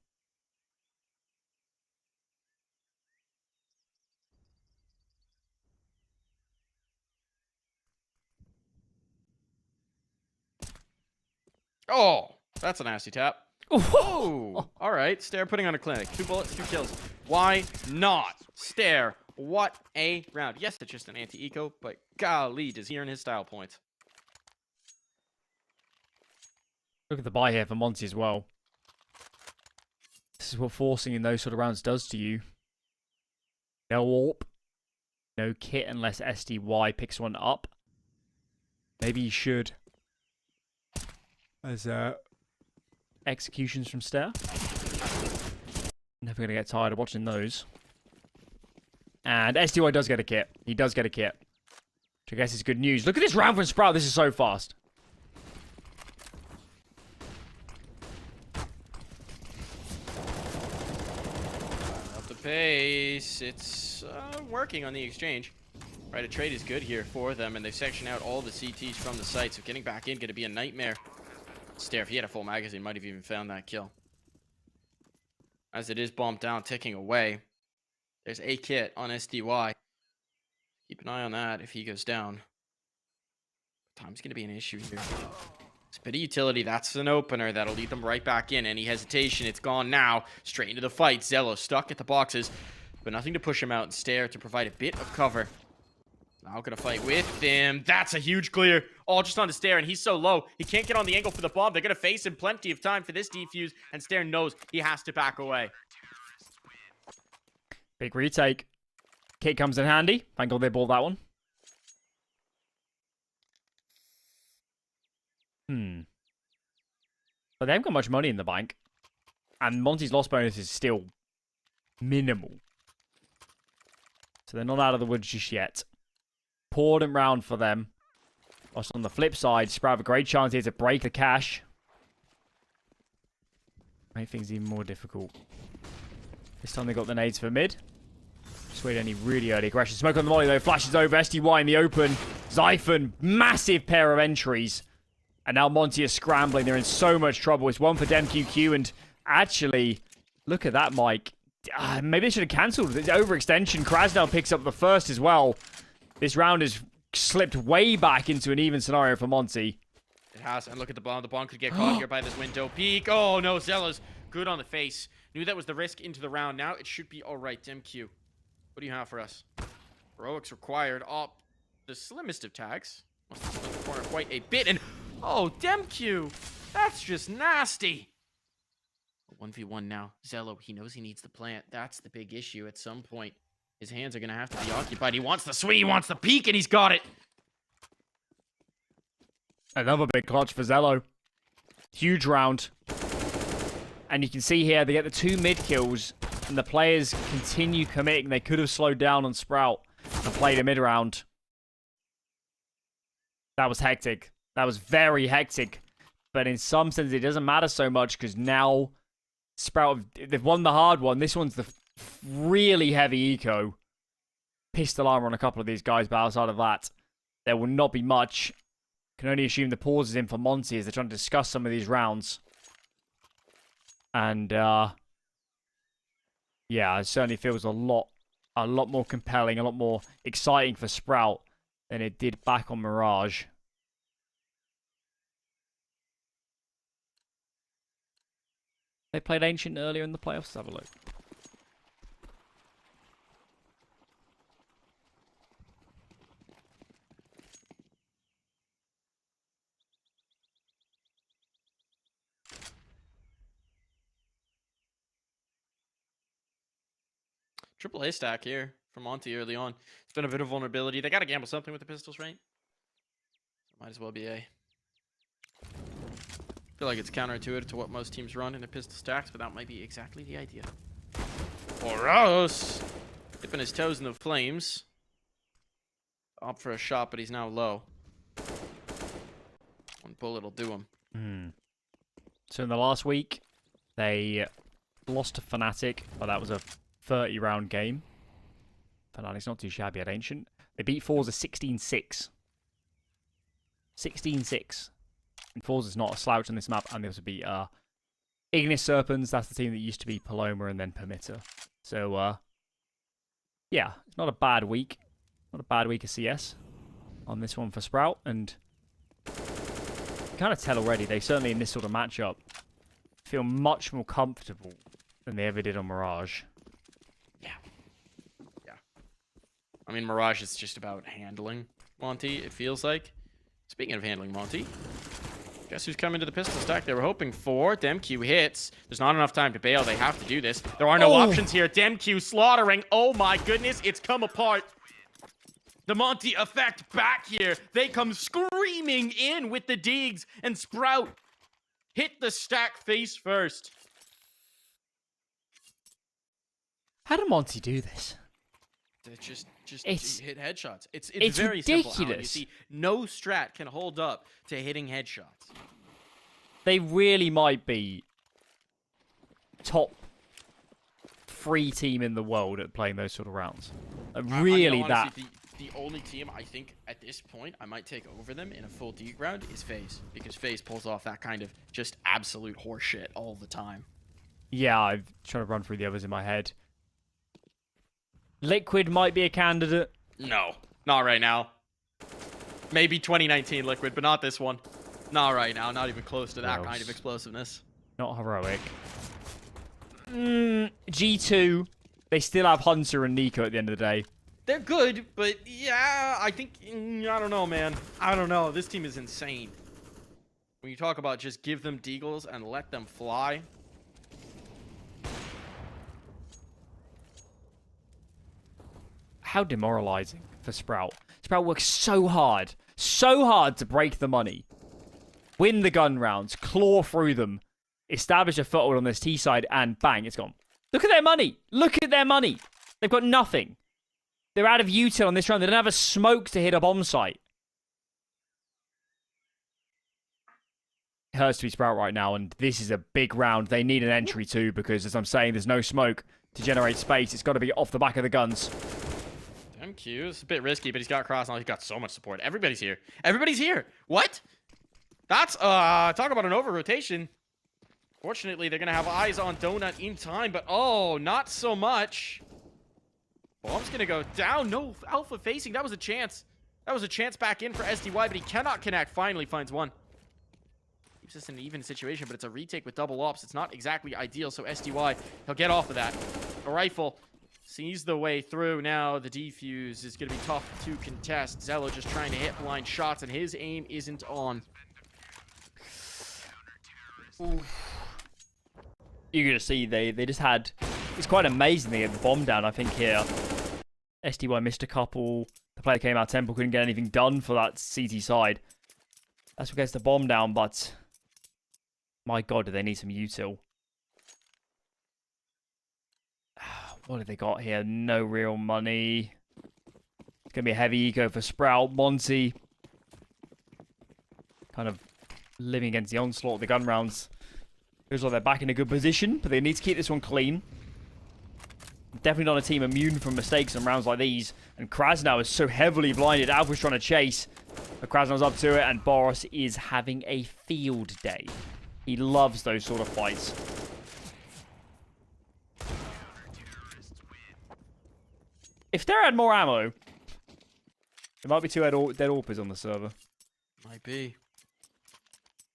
Oh, that's a nasty tap. Oh, all right. Stare putting on a clinic. 2 bullets, 2 kills. Why not? Stare. What a round. Yes, it's just an anti-eco, but golly, does he earn his style points. Look at the buy here for Monte as well. This is what forcing in those sort of rounds does to you. No AWP. No kit unless SDY picks one up. Maybe you should. As executions from Stare. Never going to get tired of watching those. And SDY does get a kit. He does get a kit. Which I guess is good news. Look at this round from Sprout. This is so fast. Up the pace. It's working on the exchange. Right, a trade is good here for them, and they've sectioned out all the CTs from the site, so getting back in going to be a nightmare. Stare, if he had a full magazine, might have even found that kill. As it is bombed down, ticking away. There's a kit on SDY. Keep an eye on that if he goes down. Time's going to be an issue here. It's a bit of utility. That's an opener. That'll lead them right back in. Any hesitation, it's gone now. Straight into the fight. Zello stuck at the boxes, but nothing to push him out and Stare to provide a bit of cover. Now gonna fight with him. That's a huge clear. All just on the Stare, and he's so low. He can't get on the angle for the bomb. They're gonna face him plenty of time for this defuse, and Stare knows he has to back away. Big retake. Kit comes in handy. Thank God they bought that one. But they haven't got much money in the bank. And Monte's loss bonus is still minimal. So they're not out of the woods just yet. Important round for them. Also on the flip side, Sprout have a great chance here to break the cash. Make things even more difficult. This time they got the nades for mid. Swayed any really early aggression. Smoke on the molly though, flashes over. SDY in the open. Zyphon, massive pair of entries. And now Monte is scrambling. They're in so much trouble. It's one for DemQQ, and actually, look at that, Mike. Maybe they should have cancelled the overextension. Krasnell picks up the first as well. This round has slipped way back into an even scenario for Monte. It has, and look at the bomb. The bomb could get caught here by this window peek. Oh no, Zella's good on the face. Knew that was the risk into the round. Now it should be all right. DemQ, what do you have for us? Heroics required. Oh, the slimmest of tags. Must have split the corner quite a bit, and oh, DemQ, that's just nasty. 1v1 now. Zello, he knows he needs the plant. That's the big issue at some point. His hands are going to have to be occupied. He wants the swing, he wants the peek, and he's got it. Another big clutch for Zello. Huge round. And you can see here, they get the 2 mid kills, and the players continue committing. They could have slowed down on Sprout and played a mid round. That was hectic. That was very hectic. But in some sense, it doesn't matter so much because now Sprout, they've won the hard one. This one's the really heavy eco. Pistol armor on a couple of these guys, but outside of that, there will not be much. Can only assume the pause is in for Monte as they're trying to discuss some of these rounds. And, yeah, it certainly feels a lot more compelling, a lot more exciting for Sprout than it did back on Mirage. They played Ancient earlier in the playoffs. Let's have a look. Triple A stack here from Monte early on. It's been a bit of vulnerability. They got to gamble something with the pistols, right? Might as well be A. I feel like it's counterintuitive to what most teams run in their pistol stacks, but that might be exactly the idea. Boros dipping his toes in the flames. Opt for a shot, but he's now low. One bullet will do him. So in the last week, they lost to Fnatic, but that was a 30-round game. Fnatic's not too shabby at Ancient. They beat Forza 16-6. 16-6. And Forza's not a slouch on this map, and they also beat Ignis Serpents. That's the team that used to be Paloma and then Permitter. So, yeah, it's not a bad week. Not a bad week of CS on this one for Sprout, and You kind of tell already, they certainly in this sort of matchup feel much more comfortable than they ever did on Mirage. Yeah. I mean, Mirage is just about handling Monte, it feels like. Speaking of handling Monte, guess who's coming to the pistol stack they were hoping for? Demq hits. There's not enough time to bail. They have to do this. There are no options here. Demq slaughtering. Oh my goodness, it's come apart. The Monte effect back here. They come screaming in with the digs, and Sprout hit the stack face first. How did Monte do this? They just It's hit headshots. It's ridiculous. very simple, Alan. You see, no strat can hold up to hitting headshots. They really might be top 3 team in the world at playing those sort of rounds. Really, honestly, the only team I think at this point I might take over them in a full Deke round is FaZe, because FaZe pulls off that kind of just absolute horseshit all the time. Yeah, I'm trying to run through the others in my head. Liquid might be a candidate. No, not right now. Maybe 2019 Liquid, but not this one. Not right now. Not even close to that kind of explosiveness. Not heroic. G2. They still have Hunter and Nico at the end of the day. They're good, but yeah, I think, I don't know, man. I don't know. This team is insane. When you talk about just give them deagles and let them fly. How demoralizing for Sprout. Sprout works so hard to break the money, win the gun rounds, claw through them, establish a foothold on this T side, and bang, it's gone. Look at their money. Look at their money. They've got nothing. They're out of util on this round. They don't have a smoke to hit a bomb site. It hurts to be Sprout right now, and this is a big round. They need an entry too, because as I'm saying, there's no smoke to generate space. It's got to be off the back of the guns. MQ is a bit risky, but he's got cross now. He's got so much support. Everybody's here. Everybody's here. What? That's talk about an over rotation. Fortunately, they're gonna have eyes on Donut in time, but oh, not so much. Bomb's gonna go down. No alpha facing. That was a chance. That was a chance back in for SDY, but he cannot connect. Finally finds one. Keeps us in an even situation, but it's a retake with double ops. It's not exactly ideal, so SDY, he'll get off of that. A rifle sees the way through. Now the defuse is going to be tough to contest. Zello just trying to hit blind shots, and his aim isn't on. Ooh. You're going to see they just had... It's quite amazing they get the bomb down, I think, here. SDY missed a couple. The player came out Temple, couldn't get anything done for that CT side. That's what gets the bomb down, but... My god, do they need some util. What have they got here? No real money. It's going to be a heavy eco for Sprout. Monte. Kind of living against the onslaught of the gun rounds. Feels like they're back in a good position, but they need to keep this one clean. Definitely not a team immune from mistakes in rounds like these. And Krasnow is so heavily blinded. Alpha's trying to chase. But Krasnow's up to it, and Boros is having a field day. He loves those sort of fights. If there had more ammo, there might be 2 dead AWPers on the server. Might be.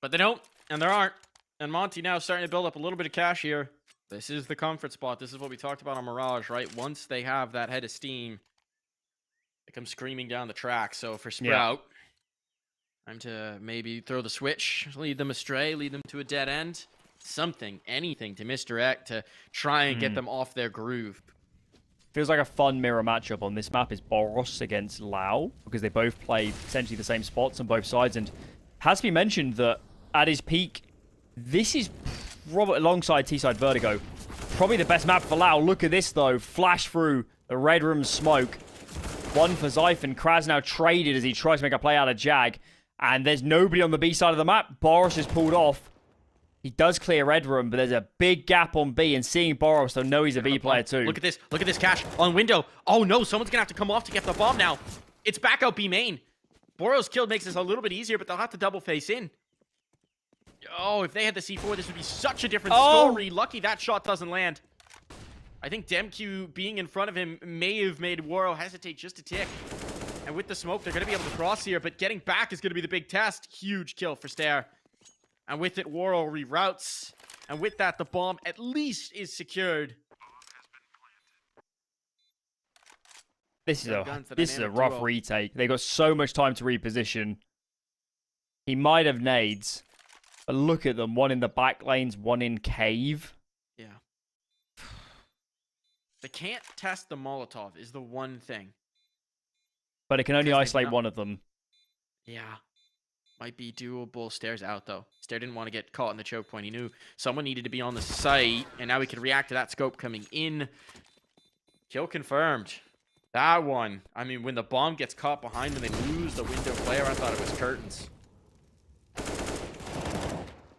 But they don't, and there aren't. And Monte now starting to build up a little bit of cash here. This is the comfort spot. This is what we talked about on Mirage, right? Once they have that head of steam, they come screaming down the track. So for Sprout, time to maybe throw the switch, lead them astray, lead them to a dead end. Something, anything to misdirect, to try and get them off their groove. Feels like a fun mirror matchup on this map is Boros against Lau, because they both play essentially the same spots on both sides. And has to be mentioned that at his peak, this is probably, alongside T-side Vertigo, probably the best map for Lau. Look at this though, flash through the red room smoke. One for Zyph, Krasnow traded as he tries to make a play out of Jag. And there's nobody on the B side of the map. Boros is pulled off. He does clear red room, but there's a big gap on B, and seeing Boros, they'll know he's a B player too. Look at this. Look at this cash on window. Oh no, someone's gonna have to come off to get the bomb now. It's back out B main. Boros kill makes this a little bit easier, but they'll have to double face in. Oh, if they had the C4, this would be such a different story. Lucky that shot doesn't land. I think Demq being in front of him may have made Waro hesitate just a tick. And with the smoke, they're going to be able to cross here, but getting back is going to be the big test. Huge kill for Stair. And with it, Waro reroutes. And with that, the bomb at least is secured. This is a rough retake. They got so much time to reposition. He might have nades, but look at them. One in the back lanes, one in cave. Yeah. They can't test the Molotov is the one thing. But it can only isolate one of them. Yeah. Might be doable. Stair's out, though. Stair didn't want to get caught in the choke point. He knew someone needed to be on the site, and now he can react to that scope coming in. Kill confirmed. That one. I mean, when the bomb gets caught behind them, they lose the window player. I thought it was curtains.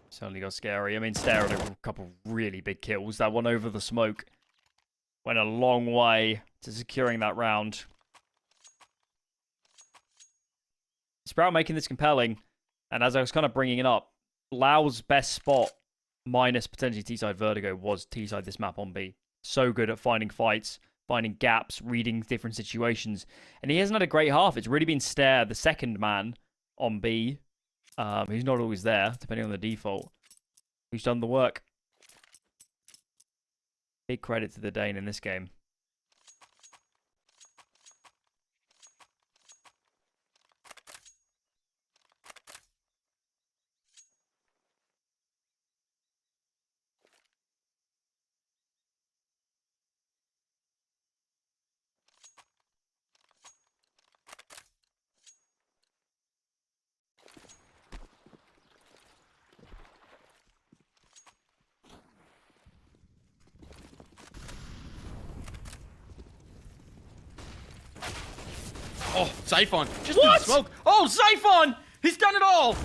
Certainly got scary. I mean, Stair had a couple really big kills. That one over the smoke went a long way to securing that round. Sprout making this compelling. And as I was kind of bringing it up, Lau's best spot, minus potentially T-side Vertigo, was T-side this map on B. So good at finding fights, finding gaps, reading different situations. And he hasn't had a great half. It's really been Stair, the second man on B, who's not always there, depending on the default, who's done the work. Big credit to the Dane in this game. Oh, Xiphon. Just in the smoke. Oh, Xiphon! He's done it all!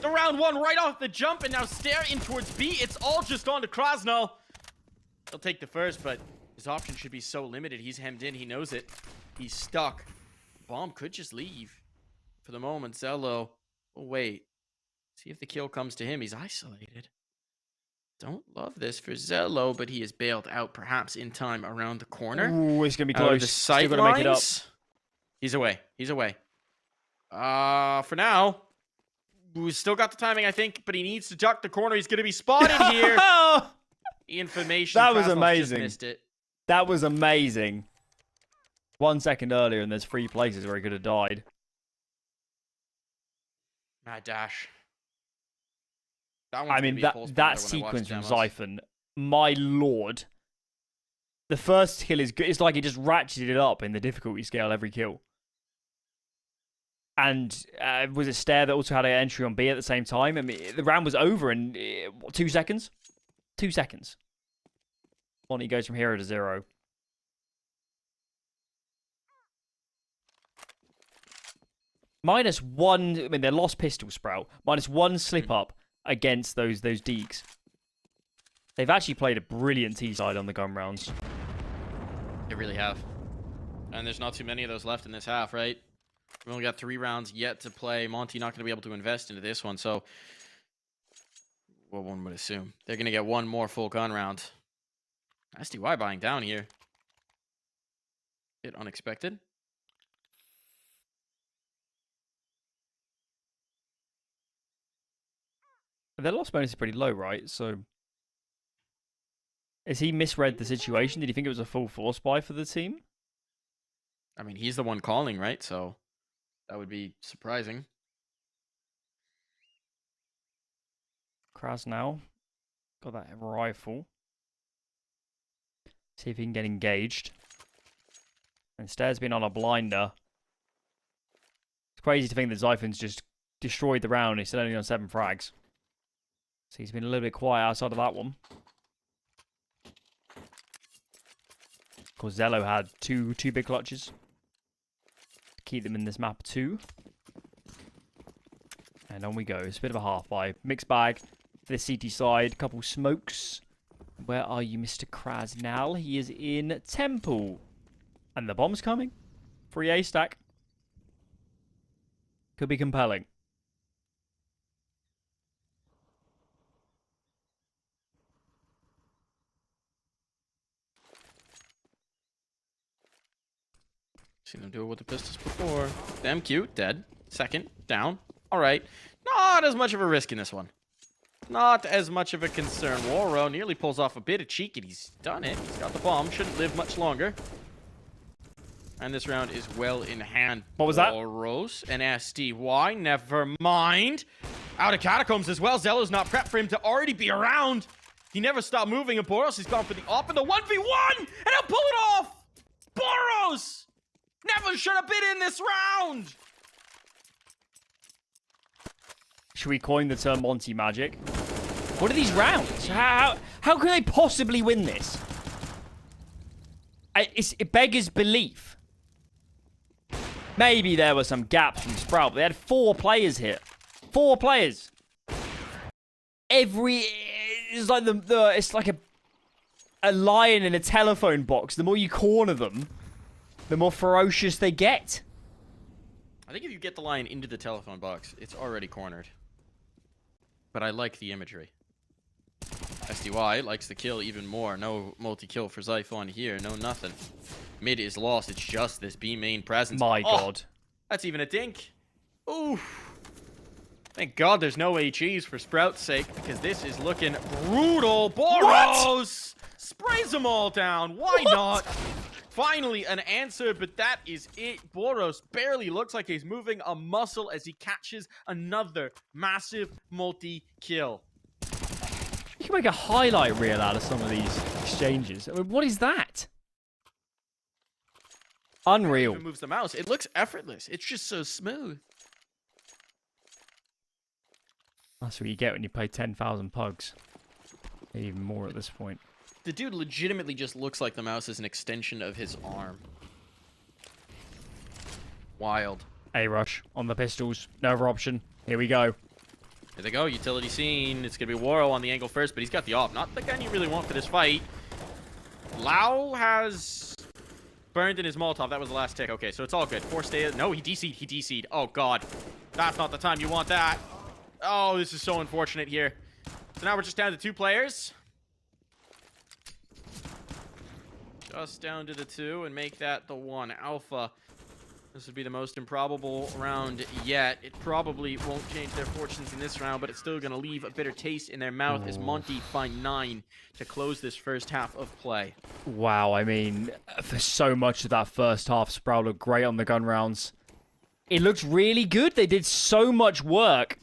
The round one right off the jump, and now Stair in towards B. It's all just on to Krasnal. He'll take the first, but his option should be so limited. He's hemmed in. He knows it. He's stuck. Bomb could just leave. For the moment, Zello will wait. See if the kill comes to him. He's isolated. Don't love this for Zello, but he is bailed out perhaps in time around the corner. Ooh, it's going to be Out of close. the Still sight got to make it up. lines. He's away. He's away. For now, we still got the timing, I think, but he needs to duck the corner. He's going to be spotted here. Information. That was Krasnov amazing. Just missed it. That was amazing. 1 second earlier, and there's 3 places where he could have died. Mad dash. That I mean, that sequence from Xiphon, my lord. The first kill is good. It's like he just ratcheted it up in the difficulty scale every kill. And was it Stair that also had an entry on B at the same time? I mean, the round was over in 2 seconds. 2 seconds. Monte goes from 0 to 0. -1. I mean, they lost pistol Sprout. -1 slip up against those deeks. They've actually played a brilliant T-side on the gun rounds. They really have. And there's not too many of those left in this half, right? We've only got 3 rounds yet to play. Monte not going to be able to invest into this one, so... Well, one would assume. They're going to get 1 more full gun round. SDY buying down here. Bit unexpected. Their loss bonus is pretty low, right? So... Has he misread the situation? Did he think it was a full force buy for the team? I mean, he's the one calling, right? So that would be surprising. Krasnal got that rifle. See if he can get engaged. And Stair's been on a blinder. It's crazy to think that Xiphon's just destroyed the round. He's still only on 7 frags. So he's been a little bit quiet outside of that one. Of course, Zello had two big clutches. Keep them in this map too. And on we go. It's a bit of a half buy. Mixed bag. This CT side. Couple smokes. Where are you, Mr. Krasnal? He is in Temple. And the bomb's coming. Free A stack. Could be compelling. Seen them do it with the pistols before. Damn cute. Dead. Second. Down. All right. Not as much of a risk in this one. Not as much of a concern. Waro nearly pulls off a bit of cheek, and he's done it. He's got the bomb. Shouldn't live much longer. And this round is well in hand. What was that? Boros and SDY. Never mind. Out of catacombs as well. Zello's not prepped for him to already be around. He never stopped moving, and Boros has gone for the op in the 1v1, and he'll pull it off. Boros never should have been in this round. Should we coin the term Monte Magic? What are these rounds? How can they possibly win this? It beggars belief. Maybe there were some gaps from Sprout, but they had 4 players here. 4 players. It's like it's like a lion in a telephone box. The more you corner them, the more ferocious they get. I think if you get the lion into the telephone box, it's already cornered. But I like the imagery. SDY likes the kill even more. No multi-kill for Zyphon here. No nothing. Mid is lost. It's just this B main presence. My God. That's even a dink. Ooh. Thank God there's no HEs for Sprout's sake, because this is looking brutal. Boros sprays them all down. Why not? Finally an answer, but that is it. Boros barely looks like he's moving a muscle as he catches another massive multi-kill. You can make a highlight reel out of some of these exchanges. I mean, what is that? Unreal. Even moves the mouse. It looks effortless. It's just so smooth. That's what you get when you play 10,000 pugs. Maybe even more at this point. The dude legitimately just looks like the mouse is an extension of his arm. Wild. A-rush on the pistols. No other option. Here we go. Here they go. Utility scene. It's going to be Waro on the angle first, but he's got the op. Not the gun you really want for this fight. Lau has burned in his Molotov. That was the last tick. Okay, so it's all good. Forced stay. No, he DC'd. He DC'd. Oh, God. That's not the time you want that. Oh, this is so unfortunate here. So now we're just down to 2 players. Just down to the 2 and make that the 1 alpha. This would be the most improbable round yet. It probably won't change their fortunes in this round, but it's still going to leave a bitter taste in their mouth as Monte find 9 to close this first half of play. Wow, I mean, for so much of that first half, Sprout looked great on the gun rounds. It looked really good. They did so much work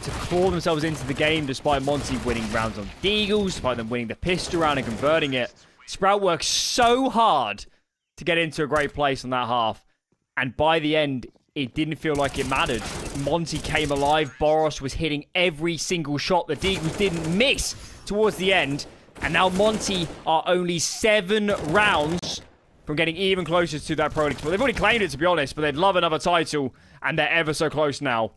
to claw themselves into the game despite Monte winning rounds on Deagles, despite them winning the pistol round and converting it. Sprout worked so hard to get into a great place on that half. And by the end, it didn't feel like it mattered. Monte came alive. Boros was hitting every single shot. The Deagles didn't miss towards the end. And now Monte are only 7 rounds from getting even closer to that Pro League. They've already claimed it, to be honest, but they'd love another title. And they're ever so close now.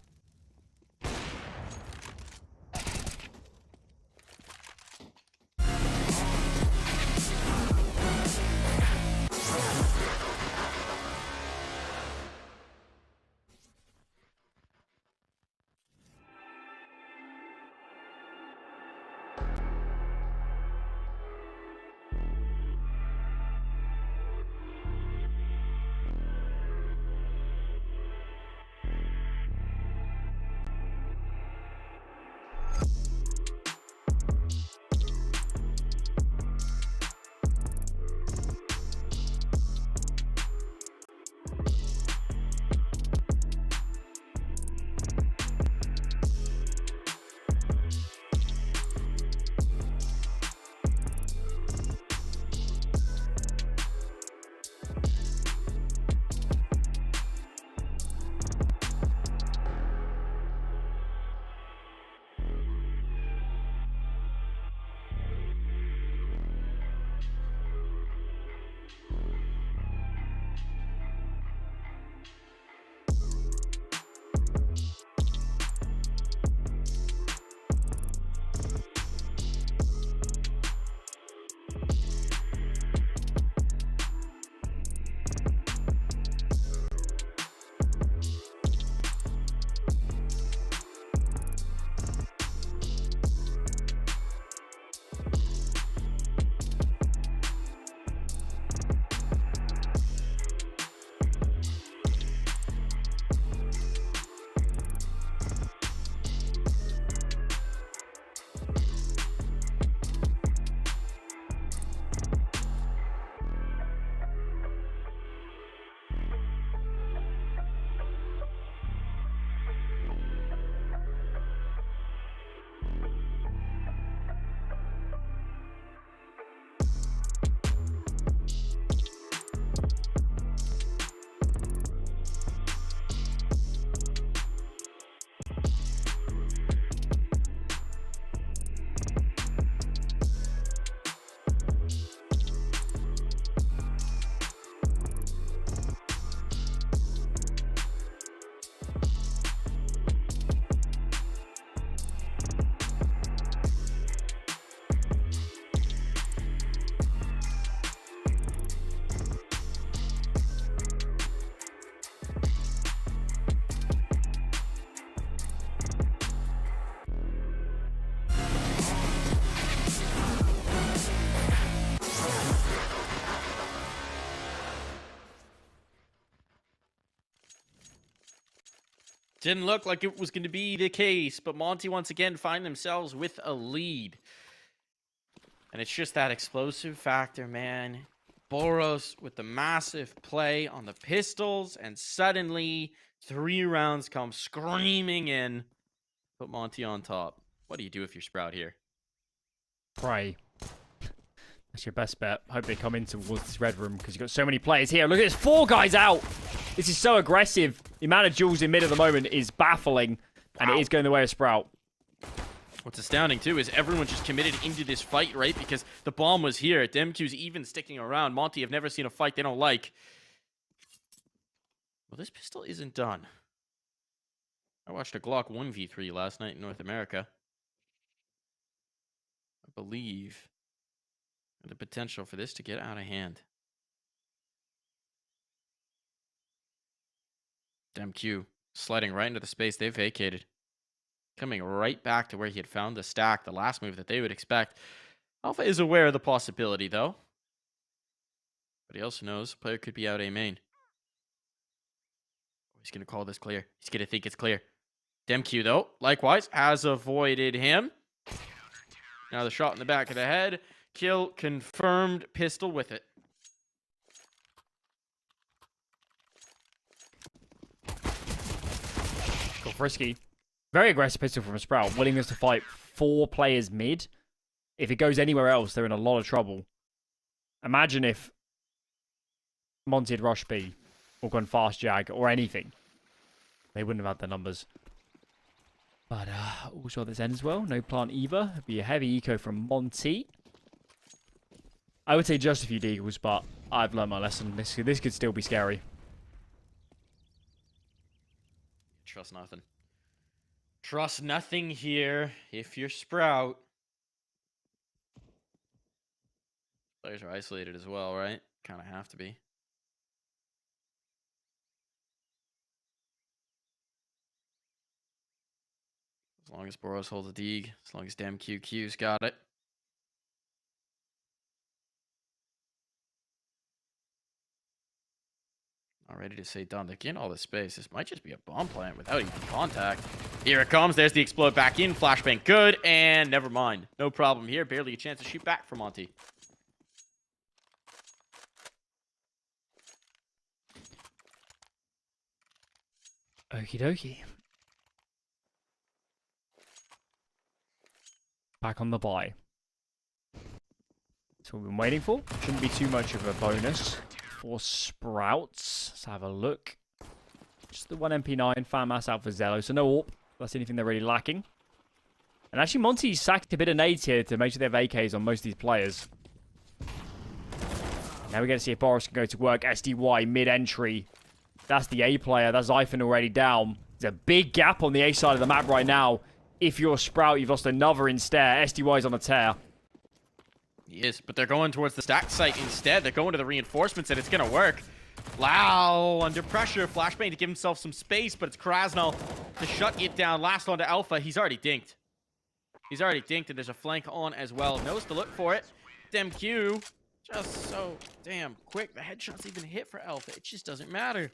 Didn't look like it was going to be the case, but Monte once again find themselves with a lead. And it's just that explosive factor, man. Boros with the massive play on the pistols, and suddenly 3 rounds come screaming in. Put Monte on top. What do you do if you're Sprout here? Pray. That's your best bet. Hope they come in towards this red room because you've got so many players here. Look at this, 4 guys out. This is so aggressive. The amount of duels in mid at the moment is baffling, and it is going the way of Sprout. What's astounding, too, is everyone just committed into this fight, right? Because the bomb was here. DemQ's even sticking around. Monte have never seen a fight they don't like. Well, this pistol isn't done. I watched a Glock 1v3 last night in North America. I believe the potential for this to get out of hand. DemQ sliding right into the space they vacated. Coming right back to where he had found the stack, the last move that they would expect. Alpha is aware of the possibility, though. But he also knows the player could be out A main. He's going to call this clear. He's going to think it's clear. DemQ, though, likewise, has avoided him. Now the shot in the back of the head. Kill confirmed. Pistol with it. Go frisky. Very aggressive pistol from a Sprout. Willingness to fight 4 players mid. If it goes anywhere else, they're in a lot of trouble. Imagine if Monte had rushed B or gone fast Jag or anything. They wouldn't have had the numbers. But also at this end as well. No plant either. It'd be a heavy eco from Monte. I would say just a few deagles, but I've learned my lesson. This could still be scary. Trust nothing. Trust nothing here if you're Sprout. Players are isolated as well, right? Kind of have to be. As long as Boros holds a Deeg, as long as DemQ's got it. Not ready to say done. They're getting all this space. This might just be a bomb plant without even contact. Here it comes. There's the explode back in. Flashbang good. And never mind. No problem here. Barely a chance to shoot back for Monte. Okie dokie. Back on the buy. That's what we've been waiting for. Shouldn't be too much of a bonus for Sprouts. Let's have a look. Just the 1 MP9, fan mass out for Zello. So no AWP. That's the only thing they're really lacking. And actually, Monte's sacked a bit of nades here to make sure they have AKs on most of these players. Now we get to see if Boris can go to work. SDY mid-entry. That's the A player. That's Zyphon already down. There's a big gap on the A side of the map right now. If you're Sprout, you've lost another in stare. SDY's on a tear. He is, but they're going towards the stack site instead. They're going to the reinforcements, and it's going to work. Lau under pressure. Flashbang to give himself some space, but it's Krasnal to shut it down. Last on to Alpha. He's already dinked. He's already dinked, and there's a flank on as well. Knows to look for it. DemQ just so damn quick. The headshots even hit for Alpha. It just doesn't matter.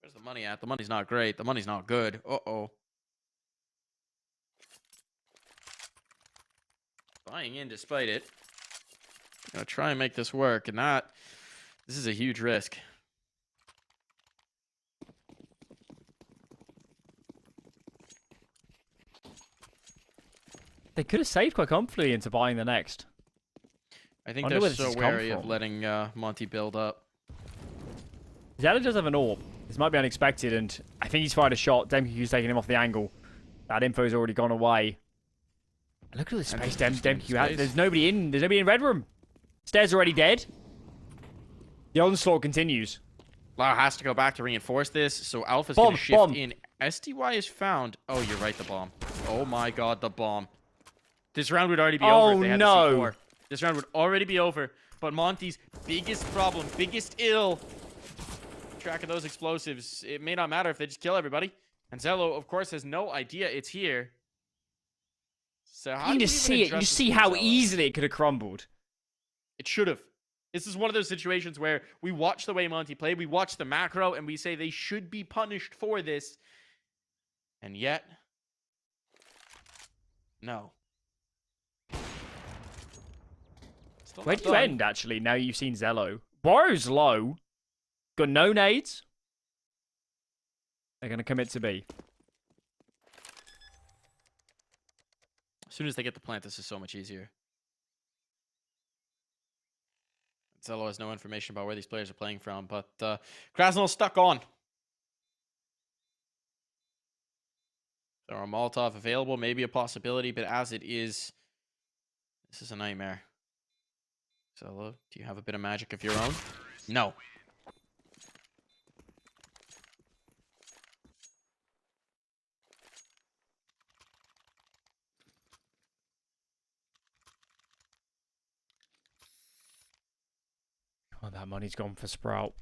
Where's the money at? The money's not great. The money's not good. Uh-oh. Buying in despite it. Gonna try and make this work, and not. This is a huge risk. They could have saved quite comfortably into buying the next. I think they're so wary of letting Monte build up. Zello does have an AWP. This might be unexpected, and I think he's fired a shot. DemQ's taking him off the angle. That info's already gone away. Look at the space DemQ has. There's nobody in. There's nobody in red room. Stairs already dead. The onslaught continues. Lau has to go back to reinforce this, so Alpha's going to shift in. SDY is found. Oh, you're right, the bomb. Oh my god, the bomb. This round would already be over if they had the C4. This round would already be over, but Monte's biggest problem, biggest ill, track of those explosives. It may not matter if they just kill everybody. And Zello, of course, has no idea it's here. So how you just see it. You see how easily it could have crumbled. It should have. This is one of those situations where we watch the way Monte played, we watch the macro, and we say they should be punished for this. And yet, no. Where do you end, actually, now you've seen Zello? Borrow's low. Got no nades. They're going to commit to B. As soon as they get the plant, this is so much easier. Zello has no information about where these players are playing from, but Krasnol's stuck on. There are Molotov available, maybe a possibility, but as it is, this is a nightmare. Zello, do you have a bit of magic of your own? No. Oh, that money's gone for Sprout.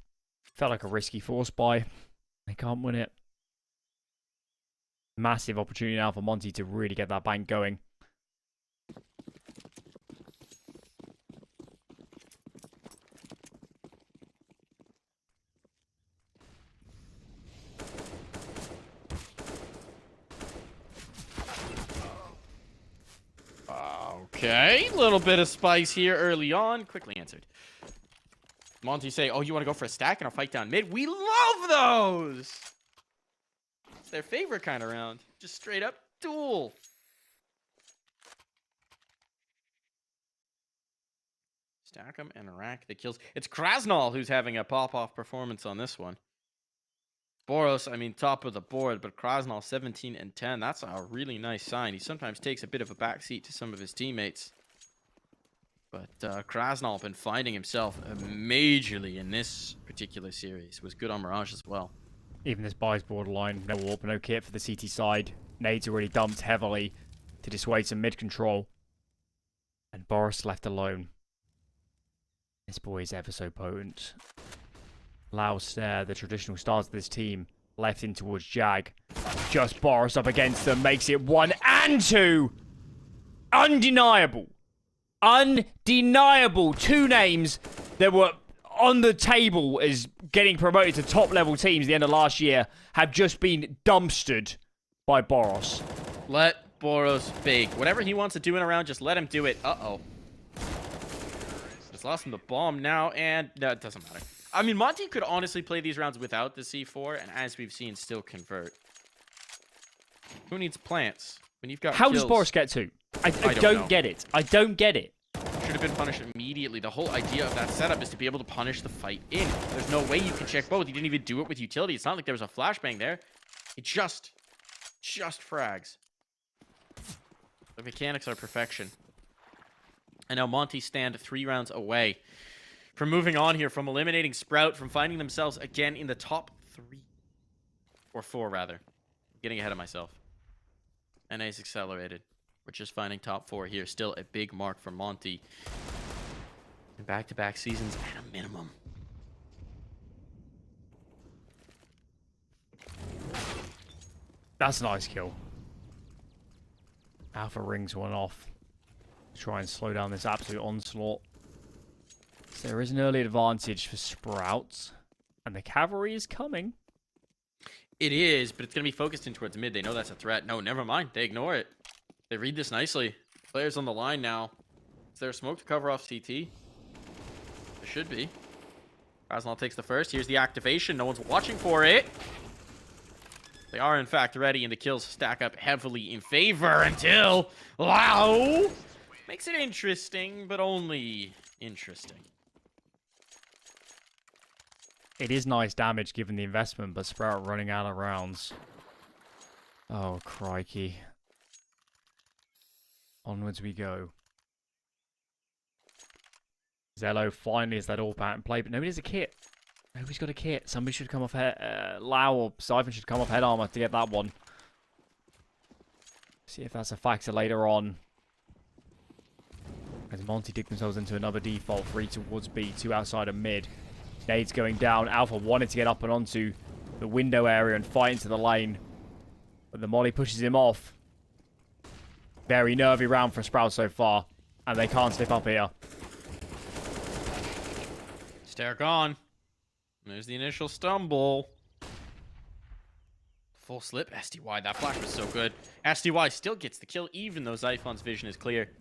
Felt like a risky force buy. They can't win it. Massive opportunity now for Monte to really get that bank going. Okay, little bit of spice here early on. Quickly answered. Monte say, oh, you want to go for a stack and a fight down mid? We love those! It's their favorite kind of round. Just straight up duel. Stack them and rack the kills. It's Krasnol who's having a pop-off performance on this one. Boros, I mean, top of the board, but Krasnol 17 and 10. That's a really nice sign. He sometimes takes a bit of a backseat to some of his teammates. But Krasnol been finding himself majorly in this particular series. Was good on Mirage as well. Even this buy's borderline. No warp, no kit for the CT side. Nades already dumped heavily to dissuade some mid control. And Boris left alone. This boy is ever so potent. Lao Stare, the traditional stars of this team, left in towards Jag. Just Boris up against them makes it 1 and 2. Undeniable. Undeniable. 2 names that were on the table as getting promoted to top level teams at the end of last year have just been dumpstered by Boros. Let Boros bake. Whatever he wants to do in a round, just let him do it. Uh-oh. Just lost him the bomb now, and no, it doesn't matter. I mean, Monte could honestly play these rounds without the C4, and as we've seen, still convert. Who needs plants when you've got How kills? does Boris get 2? I don't get it. I don't get it. Should have been punished immediately. The whole idea of that setup is to be able to punish the fight in. There's no way you can check both. He didn't even do it with utility. It's not like there was a flashbang there. It just frags. The mechanics are perfection. And now Monte stand 3 rounds away from moving on here, from eliminating Sprout, from finding themselves again in the top 3. Or 4, rather. I'm getting ahead of myself. NA's accelerated. We're just finding top 4 here. Still a big mark for Monte. And back-to-back seasons at a minimum. That's a nice kill. Alpha rings one off. Try and slow down this absolute onslaught. So there is an early advantage for Sprouts. And the cavalry is coming. It is, but it's going to be focused in towards mid. They know that's a threat. No, never mind. They ignore it. They read this nicely. Players on the line now. Is there a smoke to cover off CT? There should be. Krasnol takes the first. Here's the activation. No one's watching for it. They are, in fact, ready, and the kills stack up heavily in favor until Lao makes it interesting, but only interesting. It is nice damage given the investment, but Sprout running out of rounds. Oh, crikey. Onwards we go. Zello finally has that all pattern play, but nobody has a kit. Nobody's got a kit. Somebody should come off head. Lao or Siphon should come off head armor to get that one. See if that's a factor later on. As Monte dig themselves into another default, 3 towards B, 2 outside of mid. Nades going down. Alpha wanted to get up and onto the window area and fight into the lane. But the molly pushes him off. Very nervy round for Sprout so far. And they can't slip up here. Stair gone. There's the initial stumble. Full slip. SDY, that flash was so good. SDY still gets the kill, even though Zyphon's vision is clear.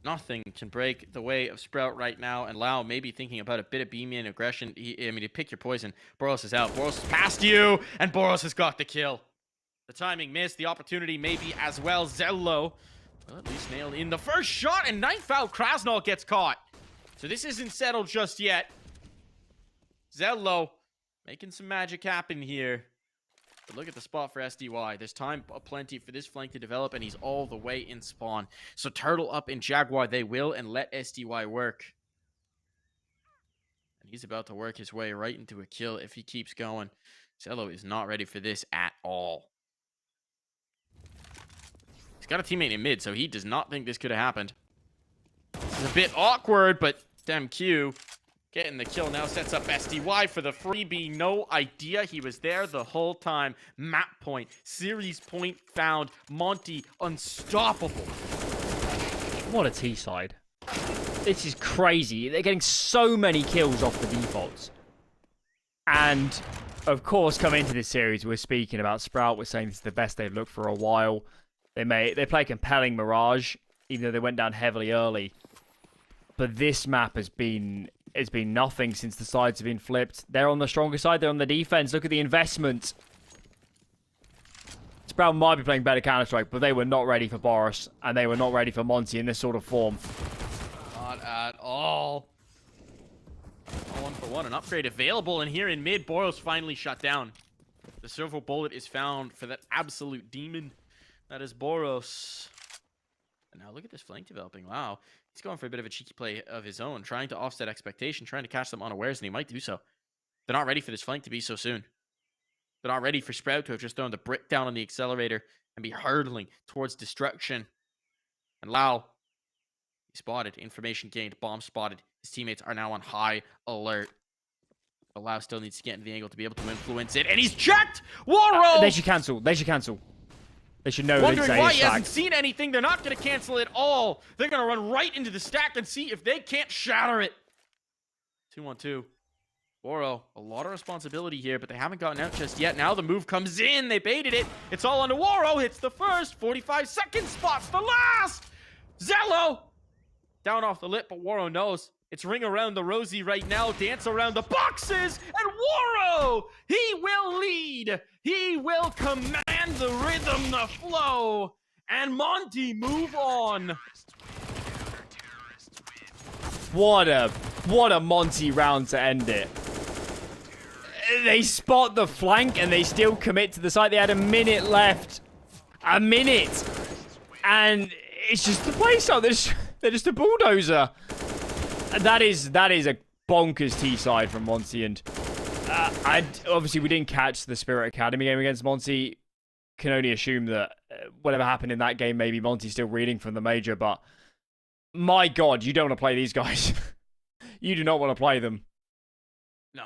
Nothing can break the way of Sprout right now, and Lau may be thinking about a bit of B-man aggression. To pick your poison. Boros is out. Boros is past you, and Boros has got the kill. The timing missed. The opportunity maybe as well. Zello will at least nail in the first shot, and ninth foul. Krasnal gets caught. So this isn't settled just yet. Zello making some magic happen here. But look at the spot for SDY. There's time plenty for this flank to develop, and he's all the way in spawn. So Turtle up in Jaguar, they will, and let SDY work. And he's about to work his way right into a kill if he keeps going. Zello is not ready for this at all. He's got a teammate in mid, so he does not think this could have happened. This is a bit awkward, but damn Q. Getting the kill now sets up SDY for the freebie. No idea he was there the whole time. Map point. Series point found. Monte unstoppable. What a T-side. This is crazy. They're getting so many kills off the defaults. And, of course, coming into this series, we're speaking about Sprout. We're saying this is the best they've looked for a while. They play compelling Mirage, even though they went down heavily early. But this map has been... It's been nothing since the sides have been flipped. They're on the stronger side. They're on the defense. Look at the investment. Sprout might be playing better Counter-Strike, but they were not ready for Boros, and they were not ready for Monte in this sort of form. Not at all. 1-for-1, an upgrade available, and here in mid, Boros finally shut down. The silver bullet is found for that absolute demon. That is Boros. And now look at this flank developing. Wow. He's going for a bit of a cheeky play of his own, trying to offset expectation, trying to catch them unawares, and he might do so. They're not ready for this flank to be so soon. They're not ready for Sprout to have just thrown the brick down on the accelerator and be hurtling towards destruction. And Lau, he spotted, information gained, bomb spotted. His teammates are now on high alert. But Lau still needs to get into the angle to be able to influence it, and he's checked! Waro! They should cancel. They should cancel. They should know Wondering that why he hasn't seen anything. They're not going to cancel it all. They're going to run right into the stack and see if they can't shatter it. 2-1-2. Boro, a lot of responsibility here, but they haven't gotten out just yet. Now the move comes in. They baited it. It's all on Waro. Hits the first. 45 seconds. Spots the last. Zello. Down off the lip, but Waro knows. It's ring around the rosy right now. Dance around the boxes. And Waro, he will lead. He will command the rhythm, the flow. And Monte move on. What a Monte round to end it. They spot the flank and they still commit to the side. They had a minute left. A minute. And it's just the place out. They're just a bulldozer. That is a bonkers T-side from Monte, and obviously we didn't catch the Spirit Academy game against Monte. Can only assume that whatever happened in that game, maybe Monte's still reading from the major, but my God, you don't want to play these guys. You do not want to play them. No,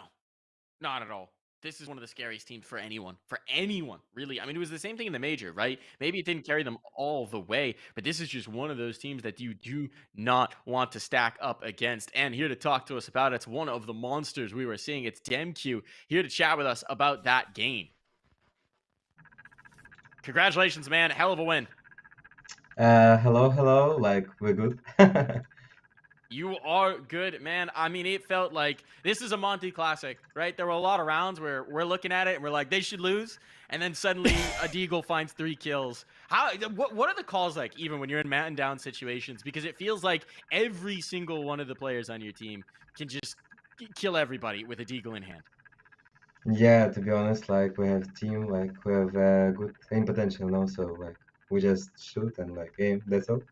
not at all. This is one of the scariest teams for anyone. For anyone, really. I mean, it was the same thing in the major, right? Maybe it didn't carry them all the way, but this is just one of those teams that you do not want to stack up against. And here to talk to us about it's one of the monsters we were seeing. It's DemQ here to chat with us about that game. Congratulations, man. Hell of a win. Hello. Like, we're good. You are good, man. I mean, it felt like this is a Monte Classic, right? There were a lot of rounds where we're looking at it and we're like, they should lose. And then suddenly a Deagle finds 3 kills. What are the calls like, even when you're in man down situations? Because it feels like every single one of the players on your team can just kill everybody with a Deagle in hand. Yeah, to be honest, like, we have team, like, we have good aim potential now, so, like, we just shoot and, like, aim, that's all.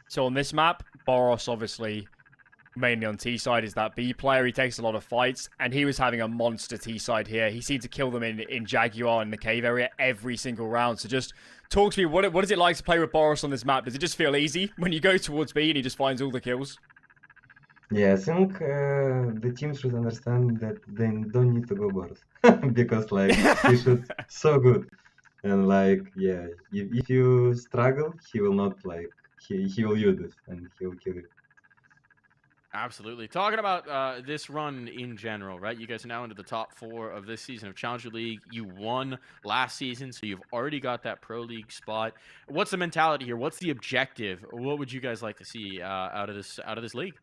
So on this map, Boros obviously mainly on T-side is that B player. He takes a lot of fights, and he was having a monster T-side here. He seemed to kill them in Jaguar in the cave area every single round. So just talk to me, what is it like to play with Boros on this map? Does it just feel easy when you go towards B and he just finds all the kills? Yeah, I think the team should understand that they don't need to go Boros. Because, like, he shoots so good. And, like, yeah, if you struggle, he will not, like, he will use this and he will kill you. Absolutely. Talking about this run in general, right? You guys are now into the top 4 of this season of Challenger League. You won last season, so you've already got that Pro League spot. What's the mentality here? What's the objective? What would you guys like to see out of this league?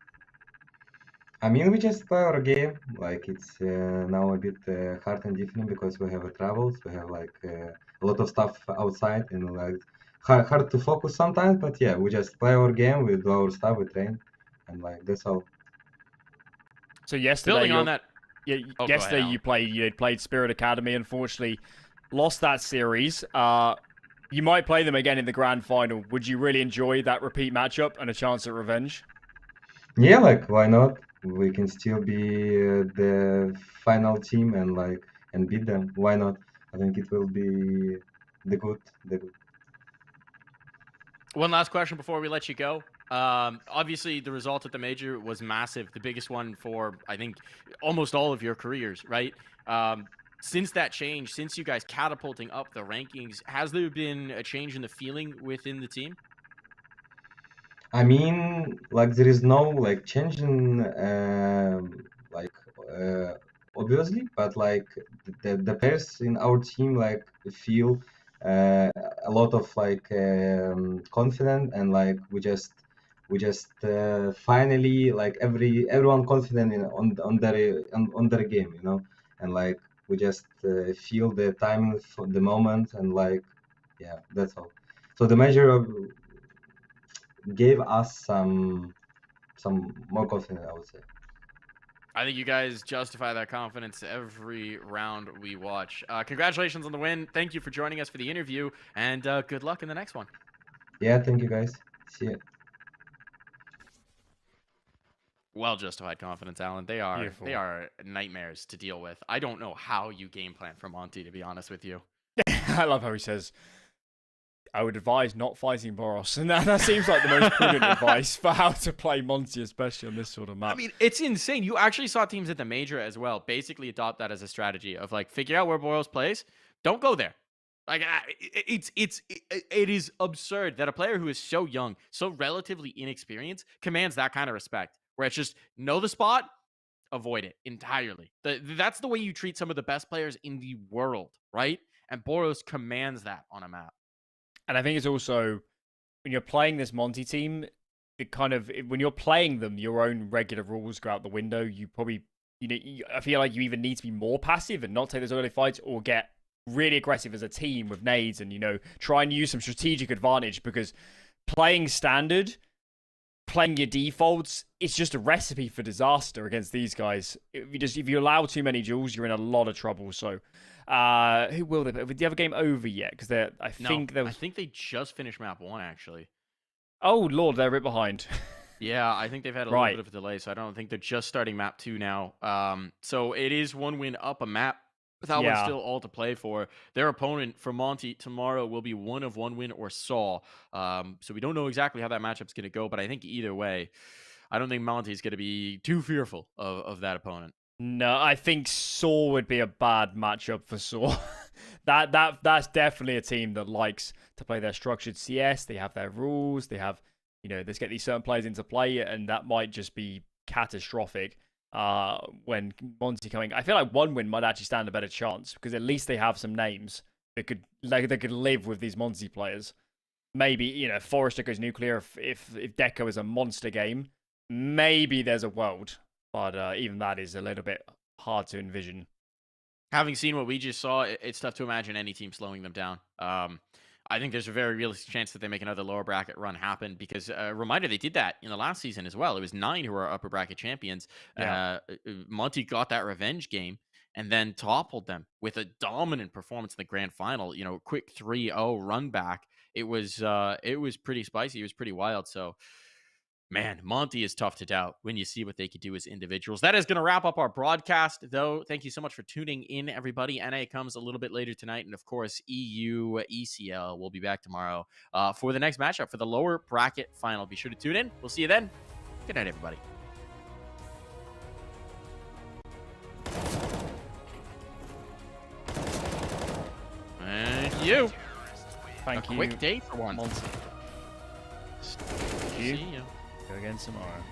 I mean, we just play our game. Like it's now a bit hard and different because we have travels. We have like a lot of stuff outside and like hard to focus sometimes. But yeah, we just play our game. We do our stuff. We train, and like that's all. So yesterday, Building on that, yeah, Oh, go yesterday ahead, you played Spirit Academy. Unfortunately, lost that series. You might play them again in the grand final. Would you really enjoy that repeat matchup and a chance at revenge? Yeah, like why not? We can still be the final team and beat them. Why not? I think it will be the good. One last question before we let you go. Obviously, the result at the major was massive, the biggest one for, I think, almost all of your careers, right? Since that change, since you guys catapulting up the rankings, has there been a change in the feeling within the team? I mean, like there is no like change in like obviously, but like the players in our team like feel a lot of like confident and like we just finally like everyone confident on their game, you know, and like we just feel the timing for the moment and like yeah, that's all. So the measure of gave us some more confidence, I would say. I think you guys justify that confidence every round we watch. Congratulations on the win. Thank you for joining us for the interview, and good luck in the next one. Yeah, thank you guys. See ya. Well justified confidence, Alan. They are Beautiful. they are nightmares to deal with. I don't know how you game plan for Monte, to be honest with you. I love how he says, I would advise not fighting Boros. And that seems like the most prudent advice for how to play Monte, especially on this sort of map. I mean, it's insane. You actually saw teams at the major as well basically adopt that as a strategy of like, figure out where Boros plays. Don't go there. Like, it is absurd that a player who is so young, so relatively inexperienced, commands that kind of respect. Where it's just, know the spot, avoid it entirely. That's the way you treat some of the best players in the world, right? And Boros commands that on a map. And I think it's also, when you're playing this Monte team, when you're playing them, your own regular rules go out the window. You probably, I feel like you either need to be more passive and not take those early fights, or get really aggressive as a team with nades and, try and use some strategic advantage, because playing standard, playing your defaults, it's just a recipe for disaster against these guys. If you allow too many duels, you're in a lot of trouble. So, who will they? Did you have a game over yet? Because I think they just finished map 1 actually. Oh lord, they're a bit behind. Yeah, I think they've had a little bit of a delay, so I don't think they're just starting map 2 now. So it is 1 win up a map. That one's still all to play for. Their opponent for Monte tomorrow will be 1 of 1 win or Saw. So we don't know exactly how that matchup's going to go, but I think either way, I don't think Monte's going to be too fearful of that opponent. No, I think Saw would be a bad matchup for Saw. That's definitely a team that likes to play their structured CS. They have their rules. They have, let's get these certain players into play, and that might just be catastrophic. When Monte coming, I feel like 1 win might actually stand a better chance, because at least they have some names that could live with these Monte players. Maybe Forrester goes nuclear if Deco is a monster game. Maybe there's a world, but even that is a little bit hard to envision. Having seen what we just saw, it's tough to imagine any team slowing them down. I think there's a very realistic chance that they make another lower bracket run happen, because reminder, they did that in the last season as well. It was 9 who were upper bracket champions. Yeah. Monte got that revenge game and then toppled them with a dominant performance in the grand final. Quick 3-0 run back. It was pretty spicy. It was pretty wild. So, man, Monte is tough to doubt when you see what they could do as individuals. That is going to wrap up our broadcast, though. Thank you so much for tuning in, everybody. NA comes a little bit later tonight. And, of course, EU, ECL will be back tomorrow for the next matchup for the lower bracket final. Be sure to tune in. We'll see you then. Good night, everybody. Thank you. Thank you. Quick day for once. Monte. See you. Go again tomorrow.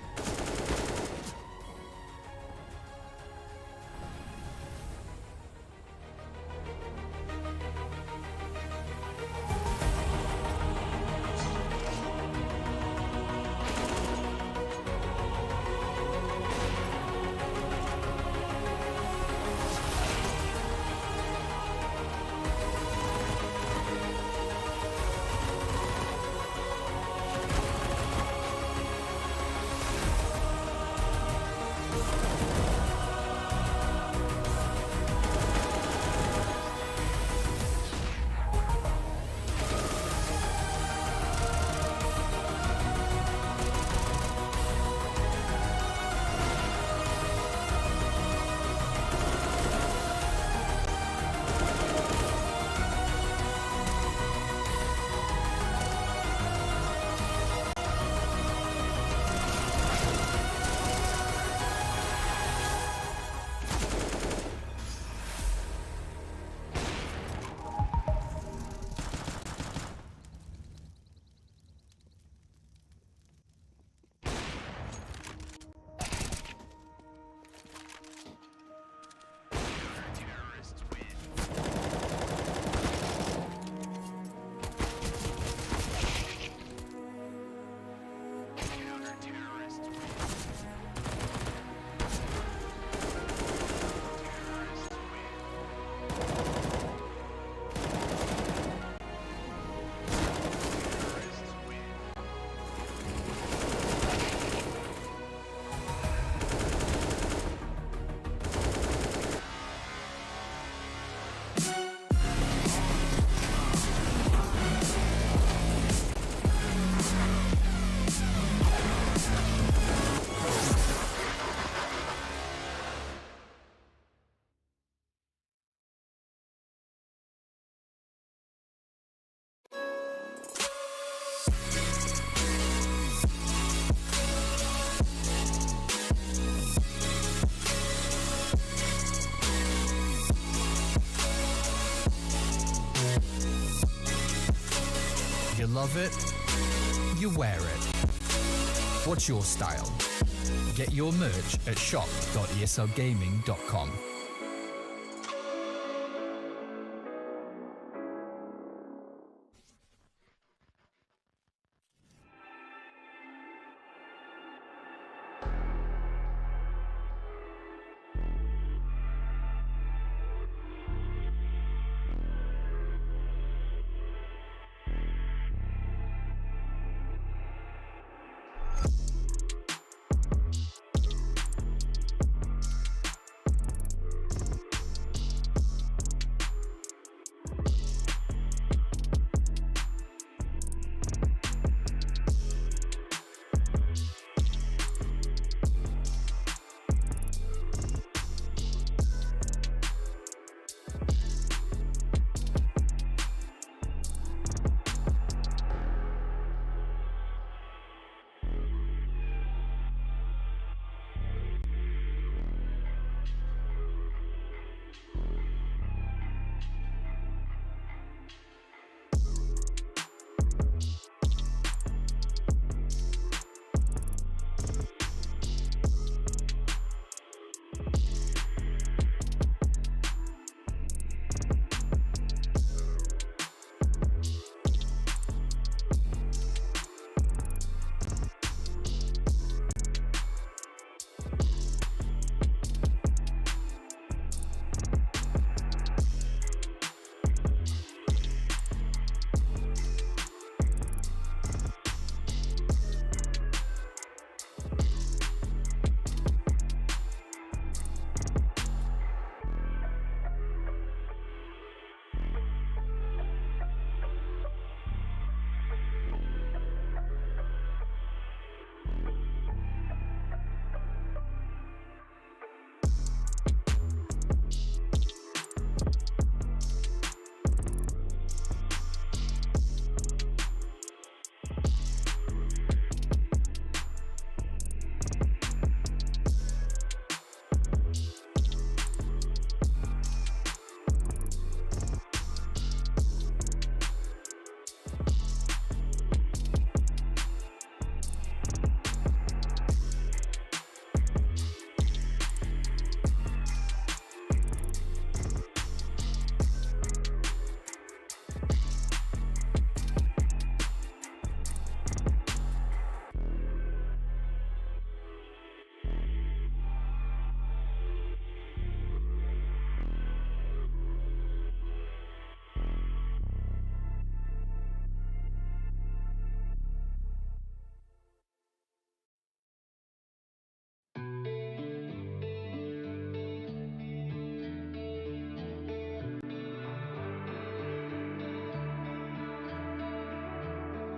love it, you wear it. What's your style? Get your merch at shop.eslgaming.com.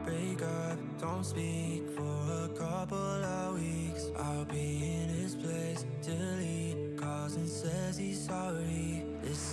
Break up, don't speak for a couple of weeks. I'll be in his place till he calls and says he's sorry. This